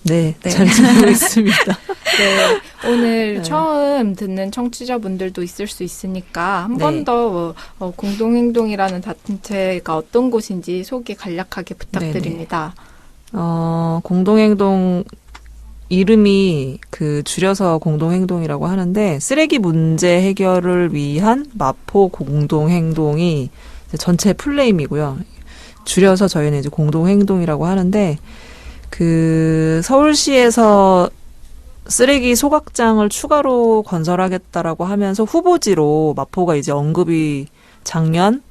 네, 네. 잘 지내고 있습니다. 네, 오늘 네. 처음 듣는 청취자분들도 있을 수 있으니까 한 네. 번 더 공동행동이라는 단체가 어떤 곳인지 소개 간략하게 부탁드립니다. 공동행동 이름이 줄여서 공동행동이라고 하는데 쓰레기 문제 해결을 위한 마포 공동행동이 이제 전체 풀네임이고요. 줄여서 저희는 이제 공동행동이라고 하는데 서울시에서 쓰레기 소각장을 추가로 건설하겠다라고 하면서 후보지로 마포가 이제 작년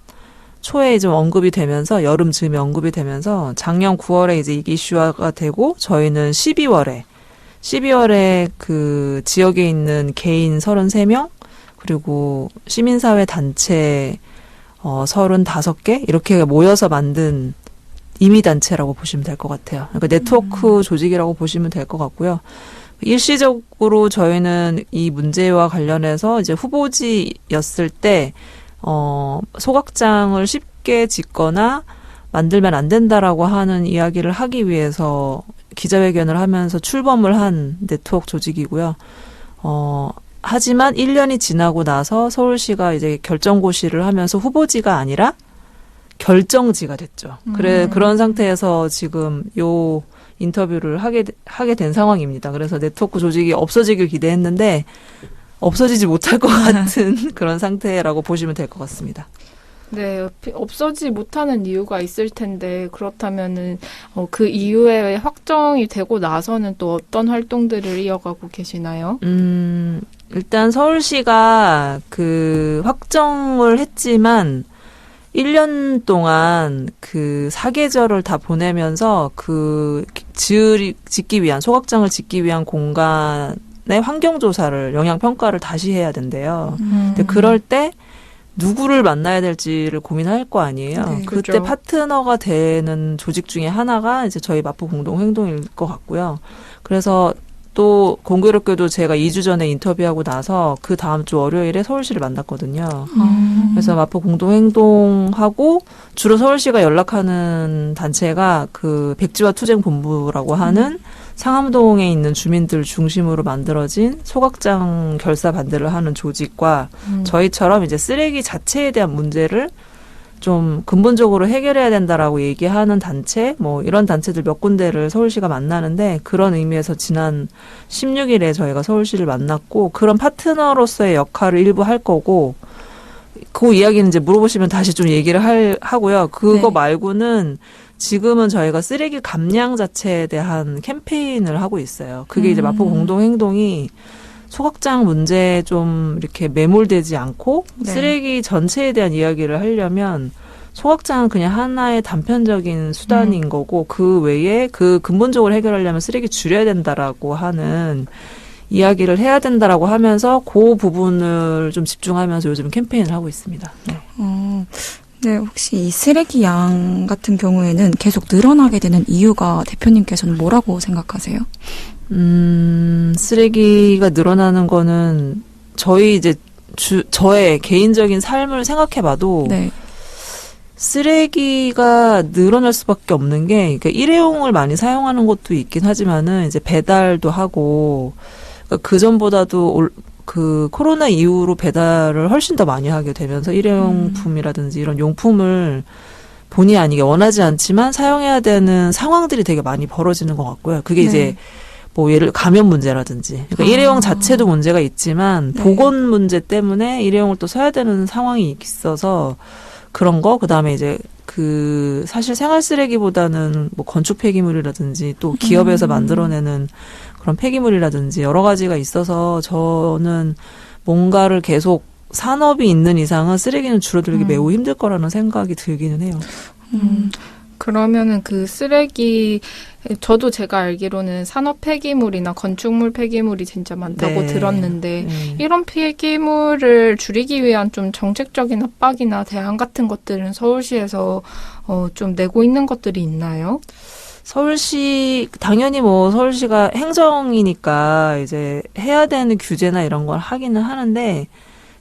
초에 좀 언급이 되면서 여름 즈음에 언급이 되면서 작년 9월에 이제 이게 이슈화가 되고 저희는 12월에 그 지역에 있는 개인 33명 그리고 시민사회 단체 35개 이렇게 모여서 만든 임의단체라고 보시면 될 것 같아요. 그러니까 네트워크 조직이라고 보시면 될 것 같고요. 일시적으로 저희는 이 문제와 관련해서 이제 후보지였을 때 소각장을 쉽게 짓거나 만들면 안 된다라고 하는 이야기를 하기 위해서 기자회견을 하면서 출범을 한 네트워크 조직이고요. 하지만 1년이 지나고 나서 서울시가 이제 결정고시를 하면서 후보지가 아니라 결정지가 됐죠. 그런 상태에서 지금 요 인터뷰를 하게 된 상황입니다. 그래서 네트워크 조직이 없어지길 기대했는데 없어지지 못할 것 같은 그런 상태라고 보시면 될 것 같습니다. 네, 없어지지 못하는 이유가 있을 텐데 그렇다면은 그 이후에 확정이 되고 나서는 또 어떤 활동들을 이어가고 계시나요? 일단 서울시가 그 확정을 했지만 1년 동안 그 사계절을 다 보내면서 그 짓기 위한 소각장을 짓기 위한 공간의 환경조사를 영향평가를 다시 해야 된대요. 근데 그럴 때 누구를 만나야 될지를 고민할 거 아니에요. 네, 그때 그렇죠. 파트너가 되는 조직 중에 하나가 이제 저희 마포 공동행동일 것 같고요. 그래서 또 공교롭게도 제가 2주 전에 인터뷰하고 나서 그 다음 주 월요일에 서울시를 만났거든요. 그래서 마포 공동행동하고 주로 서울시가 연락하는 단체가 그 백지화 투쟁 본부라고 하는 상암동에 있는 주민들 중심으로 만들어진 소각장 결사 반대를 하는 조직과 저희처럼 이제 쓰레기 자체에 대한 문제를 좀 근본적으로 해결해야 된다라고 얘기하는 단체, 뭐 이런 단체들 몇 군데를 서울시가 만나는데 그런 의미에서 지난 16일에 저희가 서울시를 만났고 그런 파트너로서의 역할을 일부 할 거고 그 이야기는 이제 물어보시면 다시 좀 얘기를 하고요. 그거 네. 말고는 지금은 저희가 쓰레기 감량 자체에 대한 캠페인을 하고 있어요. 그게 이제 마포 공동행동이 소각장 문제에 좀 이렇게 매몰되지 않고 네. 쓰레기 전체에 대한 이야기를 하려면 소각장은 그냥 하나의 단편적인 수단인 거고 그 외에 그 근본적으로 해결하려면 쓰레기 줄여야 된다라고 하는 이야기를 해야 된다라고 하면서 그 부분을 좀 집중하면서 요즘 캠페인을 하고 있습니다. 네. 네, 혹시 이 쓰레기 양 같은 경우에는 계속 늘어나게 되는 이유가 대표님께서는 뭐라고 생각하세요? 쓰레기가 늘어나는 거는 저희 이제 저의 개인적인 삶을 생각해봐도 네. 쓰레기가 늘어날 수밖에 없는 게 그러니까 일회용을 많이 사용하는 것도 있긴 하지만은 이제 배달도 하고 그러니까 그 전보다도 그 코로나 이후로 배달을 훨씬 더 많이 하게 되면서 일회용품이라든지 이런 용품을 본의 아니게 원하지 않지만 사용해야 되는 상황들이 되게 많이 벌어지는 것 같고요. 그게 이제 뭐 예를 감염 문제라든지 그러니까 일회용 자체도 문제가 있지만 네. 보건 문제 때문에 일회용을 또 써야 되는 상황이 있어서 그런 거 그다음에 이제 그 사실 생활 쓰레기보다는 뭐 건축 폐기물이라든지 또 기업에서 만들어내는 그런 폐기물이라든지 여러 가지가 있어서 저는 뭔가를 계속 산업이 있는 이상은 쓰레기는 줄어들기 매우 힘들 거라는 생각이 들기는 해요. 그러면은 그 쓰레기 저도 제가 알기로는 산업 폐기물이나 건축물 폐기물이 진짜 많다고 네. 들었는데 네. 이런 폐기물을 줄이기 위한 좀 정책적인 압박이나 대안 같은 것들은 서울시에서 좀 내고 있는 것들이 있나요? 서울시 당연히 뭐 서울시가 행정이니까 이제 해야 되는 규제나 이런 걸 하기는 하는데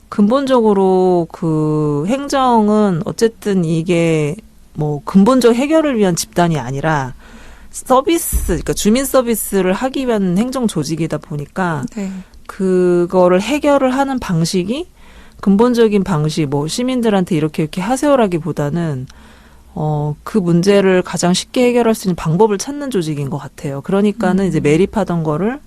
근본적으로 그 행정은 어쨌든 이게 뭐 근본적 해결을 위한 집단이 아니라 서비스, 그러니까 주민 서비스를 하기 위한 행정 조직이다 보니까 네. 그거를 해결을 하는 방식이 근본적인 방식, 뭐 시민들한테 이렇게 하세요라기보다는 그 문제를 가장 쉽게 해결할 수 있는 방법을 찾는 조직인 것 같아요. 그러니까는 이제 매립하던 거를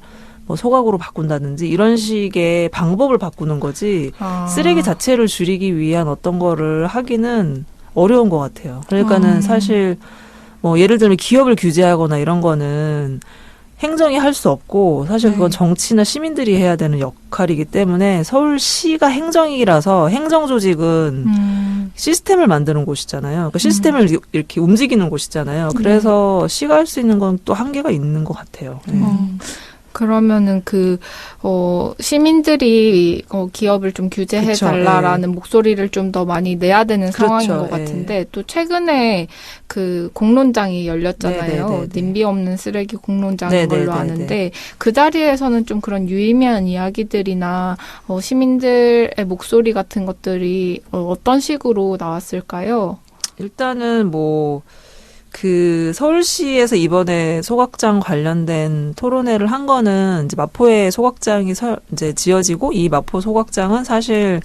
뭐 소각으로 바꾼다든지 이런 식의 방법을 바꾸는 거지 쓰레기 자체를 줄이기 위한 어떤 거를 하기는 어려운 것 같아요. 그러니까는 사실 뭐 예를 들면 기업을 규제하거나 이런 거는 행정이 할 수 없고 사실 그건 정치나 시민들이 해야 되는 역할이기 때문에 서울시가 행정이라서 행정조직은 시스템을 만드는 곳이잖아요. 그러니까 시스템을 이렇게 움직이는 곳이잖아요. 그래서 시가 할 수 있는 건 또 한계가 있는 것 같아요. 네. 그러면은 시민들이 기업을 좀 규제해달라라는 그쵸, 목소리를 좀 더 많이 내야 되는 상황인 그렇죠, 것 같은데 또 최근에 그 공론장이 열렸잖아요. 네네네네. 님비 없는 쓰레기 공론장인 네네네네. 걸로 아는데 그 자리에서는 좀 그런 유의미한 이야기들이나 시민들의 목소리 같은 것들이 어떤 식으로 나왔을까요? 일단은 뭐 그 서울시에서 이번에 소각장 관련된 토론회를 한 거는 이제 마포에 소각장이 이제 지어지고 이 마포 소각장은 사실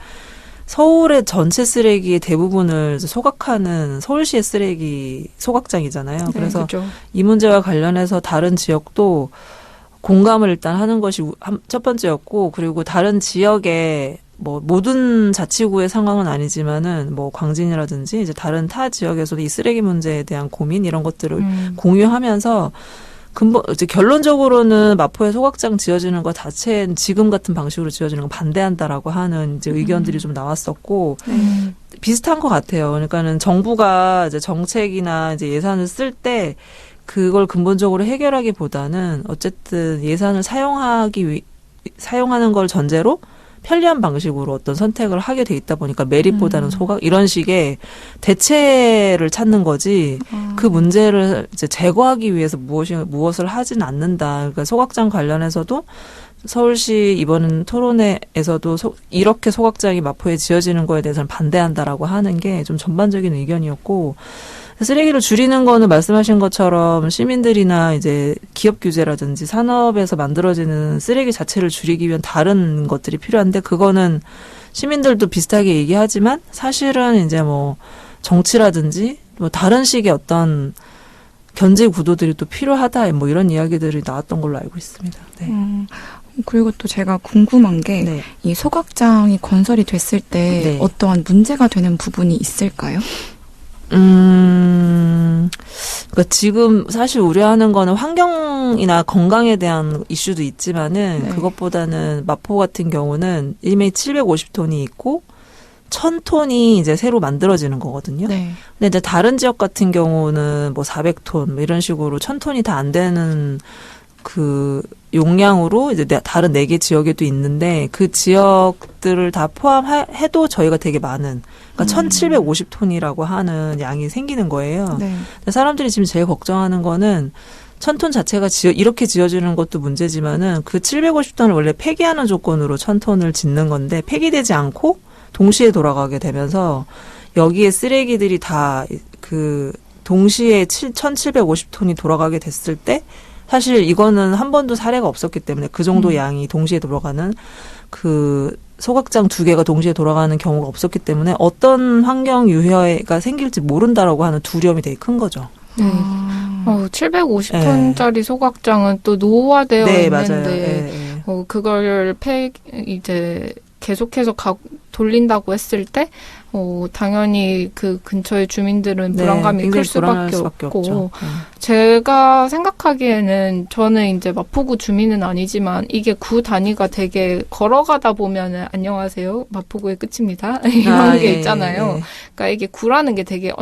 서울의 전체 쓰레기의 대부분을 소각하는 서울시의 쓰레기 소각장이잖아요. 그래서 그렇죠. 이 문제와 관련해서 다른 지역도 공감을 일단 하는 것이 첫 번째였고, 그리고 다른 지역에 뭐 모든 자치구의 상황은 아니지만은 뭐 광진이라든지 이제 다른 타 지역에서도 이 쓰레기 문제에 대한 고민 이런 것들을 공유하면서 이제 결론적으로는 마포에 소각장 지어지는 것 자체는 지금 같은 방식으로 지어지는 건 반대한다라고 하는 이제 의견들이 좀 나왔었고 비슷한 것 같아요. 그러니까는 정부가 이제 정책이나 이제 예산을 쓸 때 그걸 근본적으로 해결하기보다는 어쨌든 예산을 사용하는 걸 전제로 편리한 방식으로 어떤 선택을 하게 돼 있다 보니까 메릿보다는 소각 이런 식의 대체를 찾는 거지 그 문제를 이제 제거하기 위해서 무엇을 하진 않는다. 그러니까 소각장 관련해서도 서울시 이번 토론회에서도 이렇게 소각장이 마포에 지어지는 거에 대해서는 반대한다라고 하는 게 좀 전반적인 의견이었고, 쓰레기를 줄이는 거는 말씀하신 것처럼 시민들이나 이제 기업 규제라든지 산업에서 만들어지는 쓰레기 자체를 줄이기 위한 다른 것들이 필요한데, 그거는 시민들도 비슷하게 얘기하지만 사실은 이제 뭐 정치라든지 뭐 다른 식의 어떤 견제 구도들이 또 필요하다, 뭐 이런 이야기들이 나왔던 걸로 알고 있습니다. 네. 그리고 또 제가 궁금한 게 이 소각장이 건설이 됐을 때 어떠한 문제가 되는 부분이 있을까요? 그러니까 지금 사실 우려하는 거는 환경이나 건강에 대한 이슈도 있지만은 그것보다는 마포 같은 경우는 일명이 750톤이 있고 1000톤이 이제 새로 만들어지는 거거든요. 근데 이제 다른 지역 같은 경우는 뭐 400톤 뭐 이런 식으로 1000톤이 다 안 되는 그 용량으로 이제 다른 4개 지역에도 있는데 그 지역들을 다 포함해도 저희가 되게 많은, 그러니까 1750톤이라고 하는 양이 생기는 거예요. 사람들이 지금 제일 걱정하는 거는 1000톤 자체가 이렇게 지어지는 것도 문제지만은 그 750톤을 원래 폐기하는 조건으로 1000톤을 짓는 건데 폐기되지 않고 동시에 돌아가게 되면서 여기에 쓰레기들이 다 그 동시에 1750톤이 돌아가게 됐을 때 사실 이거는 한 번도 사례가 없었기 때문에 그 정도 양이 동시에 돌아가는 그 소각장 2개가 동시에 돌아가는 경우가 없었기 때문에 어떤 환경 유해가 생길지 모른다라고 하는 두려움이 되게 큰 거죠. 750톤짜리 소각장은 또 노후화되어 있는데 그걸 이제 계속해서 돌린다고 했을 때 당연히 그 근처의 주민들은 불안감이 클 수밖에 없고, 제가 생각하기에는 저는 이제 마포구 주민은 아니지만 이게 구 단위가 되게 걸어가다 보면은 안녕하세요 마포구의 끝입니다 이런 게 있잖아요. 그러니까 이게 구라는 게 되게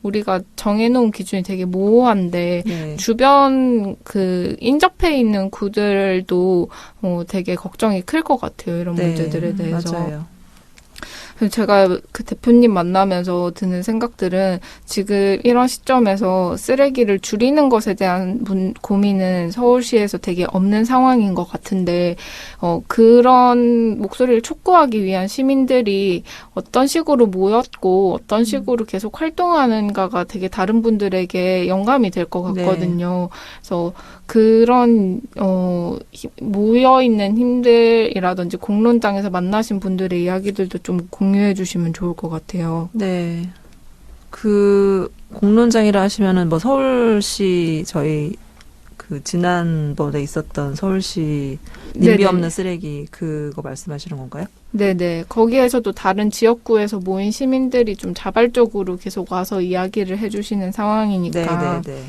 우리가 정해놓은 기준이 되게 모호한데 주변 그 인접해 있는 구들도 되게 걱정이 클 것 같아요, 이런 문제들에 대해서. 맞아요. 제가 그 대표님 만나면서 드는 생각들은 지금 이런 시점에서 쓰레기를 줄이는 것에 대한 고민은 서울시에서 되게 없는 상황인 것 같은데, 그런 목소리를 촉구하기 위한 시민들이 어떤 식으로 모였고 어떤 식으로 계속 활동하는가가 되게 다른 분들에게 영감이 될 것 같거든요. 그래서 그런 모여있는 힘들이라든지 공론장에서 만나신 분들의 이야기들도 좀 공유해 주시면 좋을 것 같아요. 네. 그 공론장이라 하시면은 뭐 서울시 저희 그 지난번에 있었던 서울시 nim비 없는 쓰레기 그거 말씀하시는 건가요? 네네. 거기에서도 다른 지역구에서 모인 시민들이 좀 자발적으로 계속 와서 이야기를 해주시는 상황이니까. 네네네.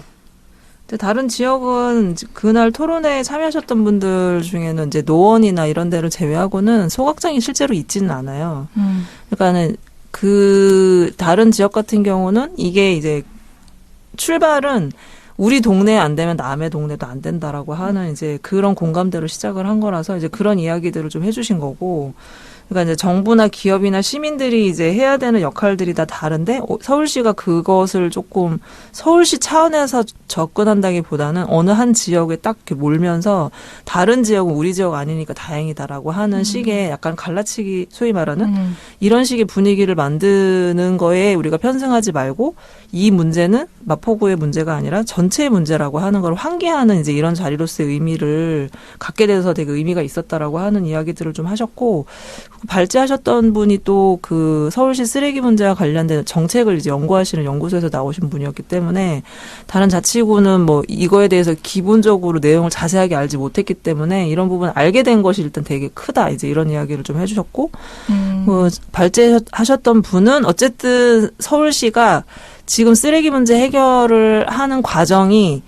근데 다른 지역은 그날 토론회에 참여하셨던 분들 중에는 이제 노원이나 이런 데를 제외하고는 소각장이 실제로 있지는 않아요. 그러니까는 그 다른 지역 같은 경우는 이게 이제 출발은 우리 동네에 안 되면 남의 동네도 안 된다라고 하는 이제 그런 공감대로 시작을 한 거라서 이제 그런 이야기들을 좀 해주신 거고, 그러니까 이제 정부나 기업이나 시민들이 이제 해야 되는 역할들이 다 다른데 서울시가 그것을 조금 서울시 차원에서 접근한다기보다는 어느 한 지역에 딱 이렇게 몰면서 다른 지역은 우리 지역 아니니까 다행이다라고 하는 식의 약간 갈라치기 소위 말하는 이런 식의 분위기를 만드는 거에 우리가 편승하지 말고 이 문제는 마포구의 문제가 아니라 전체의 문제라고 하는 걸 환기하는 이제 이런 자리로서의 의미를 갖게 돼서 되게 의미가 있었다라고 하는 이야기들을 좀 하셨고 발제하셨던 분이 또 그 서울시 쓰레기 문제와 관련된 정책을 이제 연구하시는 연구소에서 나오신 분이었기 때문에 다른 자치구는 뭐 이거에 대해서 기본적으로 내용을 자세하게 알지 못했기 때문에 이런 부분 알게 된 것이 일단 되게 크다 이제 이런 이야기를 좀 해주셨고 발제하셨던 분은 어쨌든 서울시가 지금 쓰레기 문제 해결을 하는 과정이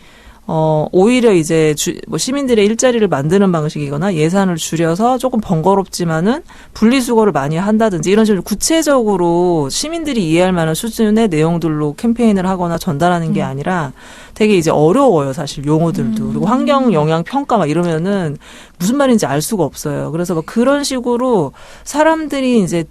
오히려 이제 뭐 시민들의 일자리를 만드는 방식이거나 예산을 줄여서 조금 번거롭지만은 분리수거를 많이 한다든지 이런 식으로 구체적으로 시민들이 이해할 만한 수준의 내용들로 캠페인을 하거나 전달하는 게 아니라 되게 이제 어려워요, 사실 용어들도. 그리고 환경 영향 평가 막 이러면은 무슨 말인지 알 수가 없어요. 그래서 뭐 그런 식으로 사람들이 이제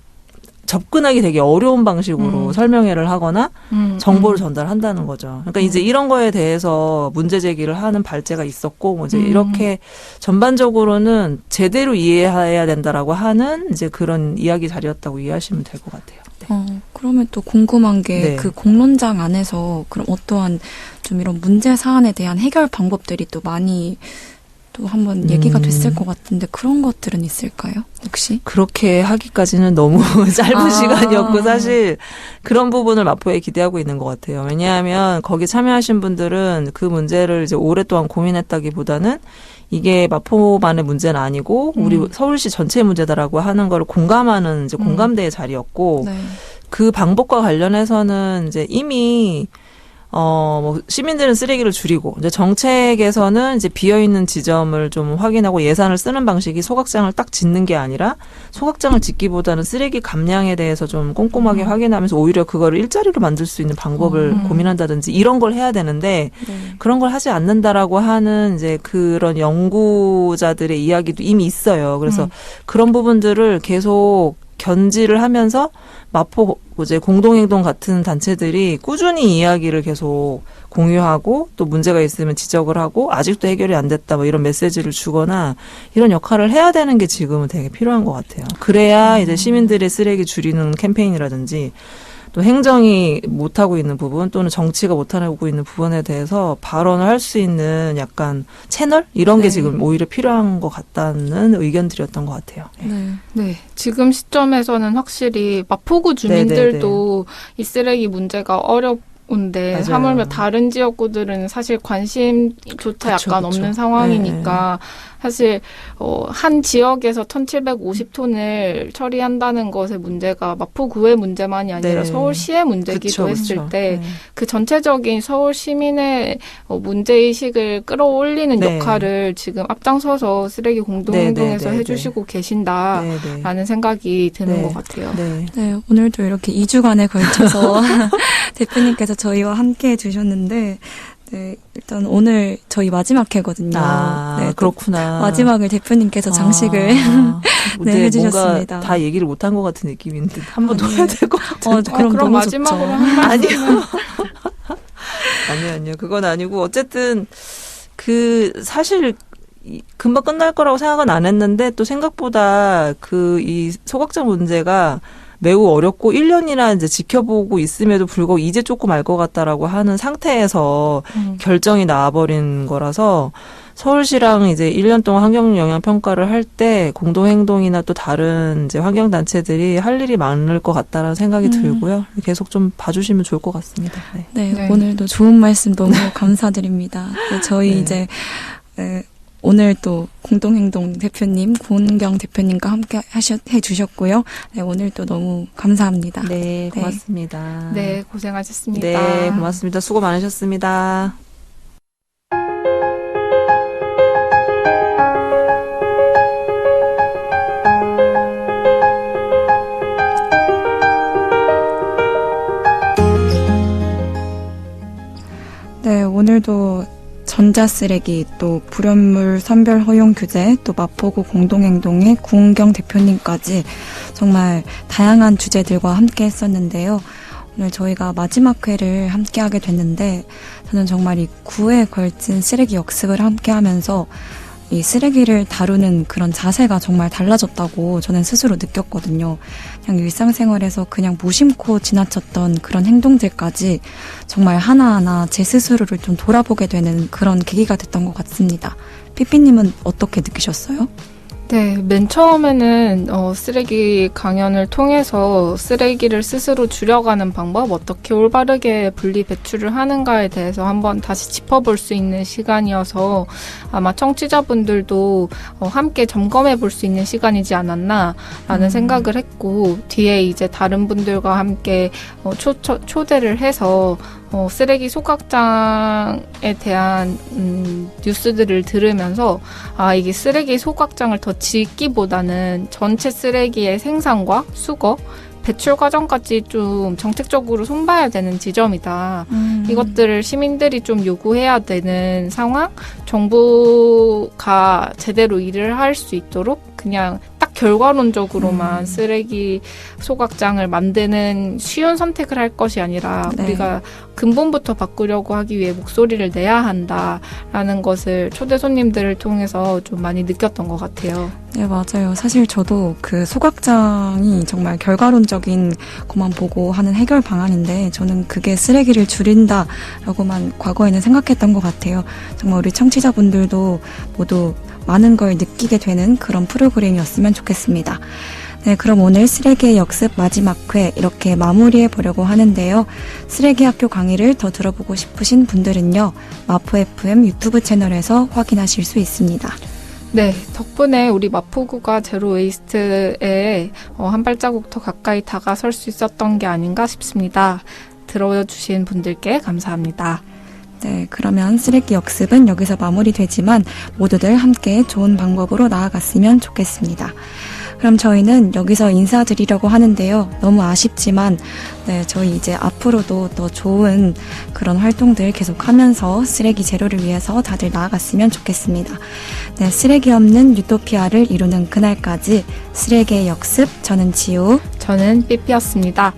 접근하기 되게 어려운 방식으로 설명회를 하거나 정보를 전달한다는 거죠. 그러니까 이제 이런 거에 대해서 문제 제기를 하는 발제가 있었고, 뭐 이제 이렇게 전반적으로는 제대로 이해해야 된다라고 하는 이제 그런 이야기 자리였다고 이해하시면 될 것 같아요. 네. 그러면 또 궁금한 게 네. 그 공론장 안에서 그럼 어떠한 좀 이런 문제 사안에 대한 해결 방법들이 또 많이 또 한번 얘기가 됐을 것 같은데 그런 것들은 있을까요? 혹시? 그렇게 하기까지는 너무 짧은 시간이었고 사실 그런 부분을 마포에 기대하고 있는 것 같아요. 왜냐하면 거기 참여하신 분들은 그 문제를 이제 오랫동안 고민했다기보다는 이게 마포만의 문제는 아니고 우리 서울시 전체의 문제다라고 하는 걸 공감하는 이제 공감대의 자리였고 네. 그 방법과 관련해서는 이제 이미 뭐 시민들은 쓰레기를 줄이고 이제 정책에서는 이제 비어 있는 지점을 좀 확인하고 예산을 쓰는 방식이 소각장을 딱 짓는 게 아니라 소각장을 짓기보다는 쓰레기 감량에 대해서 좀 꼼꼼하게 확인하면서 오히려 그거를 일자리로 만들 수 있는 방법을 고민한다든지 이런 걸 해야 되는데 그런 걸 하지 않는다라고 하는 이제 그런 연구자들의 이야기도 이미 있어요. 그래서 그런 부분들을 계속 견지를 하면서 마포 이제 공동행동 같은 단체들이 꾸준히 이야기를 계속 공유하고 또 문제가 있으면 지적을 하고 아직도 해결이 안 됐다 뭐 이런 메시지를 주거나 이런 역할을 해야 되는 게 지금은 되게 필요한 것 같아요. 그래야 이제 시민들의 쓰레기 줄이는 캠페인이라든지 또 행정이 못하고 있는 부분 또는 정치가 못하고 있는 부분에 대해서 발언을 할 수 있는 약간 채널? 이런 게 지금 오히려 필요한 것 같다는 의견들이었던 것 같아요. 네. 지금 시점에서는 확실히 마포구 주민들도 이 쓰레기 문제가 어렵은데 맞아요. 하물며 다른 지역구들은 사실 관심조차 약간 없는 상황이니까 사실 한 지역에서 1,750톤을 처리한다는 것의 문제가 마포구의 문제만이 아니라 서울시의 문제기도 했을 때 그 전체적인 서울 시민의 문제의식을 끌어올리는 역할을 지금 앞장서서 쓰레기 공동행동에서 해주시고 계신다라는 생각이 드는 것 같아요. 네, 오늘도 이렇게 2주간에 걸쳐서 대표님께서 저희와 함께 해주셨는데 네, 일단 오늘 저희 마지막 회거든요. 네, 그렇구나. 마지막을 대표님께서 장식을 네, 해주셨습니다. 뭔가 다 얘기를 못한 것 같은 느낌인데 한 번 더 해야 될 것 같은데. 그럼 마지막으로 한 말씀. 아니요. 그건 아니고 어쨌든 사실 금방 끝날 거라고 생각은 안 했는데 또 생각보다 이 소각장 문제가 매우 어렵고 1년이나 이제 지켜보고 있음에도 불구하고 이제 조금 알 것 같다라고 하는 상태에서 결정이 나와버린 거라서 서울시랑 이제 1년 동안 환경 영향 평가를 할 때 공동행동이나 또 다른 이제 환경단체들이 할 일이 많을 것 같다라는 생각이 들고요. 계속 좀 봐주시면 좋을 것 같습니다. 네. 오늘도 좋은 말씀 너무 감사드립니다. 저희 이제 오늘 또 공동행동 대표님, 고은경 대표님과 함께 해주셨고요. 네, 오늘 또 너무 감사합니다. 네, 고맙습니다. 네, 고생하셨습니다. 네, 고맙습니다. 수고 많으셨습니다. 네, 오늘도 전자쓰레기, 또 불연물 선별 허용 규제, 또 마포구 공동행동의 구은경 대표님까지 정말 다양한 주제들과 함께 했었는데요. 오늘 저희가 마지막 회를 함께 하게 됐는데 저는 정말 이 9회에 걸친 쓰레기 역습을 함께 하면서 이 쓰레기를 다루는 그런 자세가 정말 달라졌다고 저는 스스로 느꼈거든요. 그냥 일상생활에서 그냥 무심코 지나쳤던 그런 행동들까지 정말 하나하나 제 스스로를 좀 돌아보게 되는 그런 계기가 됐던 것 같습니다. 삐삐님은 어떻게 느끼셨어요? 네, 맨 처음에는 쓰레기 강연을 통해서 쓰레기를 스스로 줄여가는 방법, 어떻게 올바르게 분리 배출을 하는가에 대해서 한번 다시 짚어볼 수 있는 시간이어서 아마 청취자분들도 함께 점검해 볼 수 있는 시간이지 않았나라는 생각을 했고, 뒤에 이제 다른 분들과 함께 초대를 해서 쓰레기 소각장에 대한 뉴스들을 들으면서 이게 쓰레기 소각장을 더 짓기보다는 전체 쓰레기의 생산과 수거, 배출 과정까지 좀 정책적으로 손봐야 되는 지점이다. 이것들을 시민들이 좀 요구해야 되는 상황, 정부가 제대로 일을 할 수 있도록 그냥 딱 결과론적으로만 쓰레기 소각장을 만드는 쉬운 선택을 할 것이 아니라 네. 우리가 근본부터 바꾸려고 하기 위해 목소리를 내야 한다라는 것을 초대 손님들을 통해서 좀 많이 느꼈던 것 같아요. 네, 맞아요. 사실 저도 그 소각장이 정말 결과론적인 것만 보고 하는 해결 방안인데 저는 그게 쓰레기를 줄인다라고만 과거에는 생각했던 것 같아요. 정말 우리 청취자분들도 모두 많은 걸 느끼게 되는 그런 프로그램이었으면 좋겠습니다. 네, 그럼 오늘 쓰레기의 역습 마지막 회 이렇게 마무리해 보려고 하는데요. 쓰레기 학교 강의를 더 들어보고 싶으신 분들은요. 마포 FM 유튜브 채널에서 확인하실 수 있습니다. 네, 덕분에 우리 마포구가 제로 웨이스트에 한 발자국 더 가까이 다가설 수 있었던 게 아닌가 싶습니다. 들어주신 분들께 감사합니다. 네, 그러면 쓰레기 역습은 여기서 마무리되지만 모두들 함께 좋은 방법으로 나아갔으면 좋겠습니다. 그럼 저희는 여기서 인사드리려고 하는데요. 너무 아쉽지만 네, 저희 이제 앞으로도 더 좋은 그런 활동들 계속하면서 쓰레기 제로를 위해서 다들 나아갔으면 좋겠습니다. 네, 쓰레기 없는 유토피아를 이루는 그날까지 쓰레기의 역습, 저는 지우, 저는 삐삐였습니다.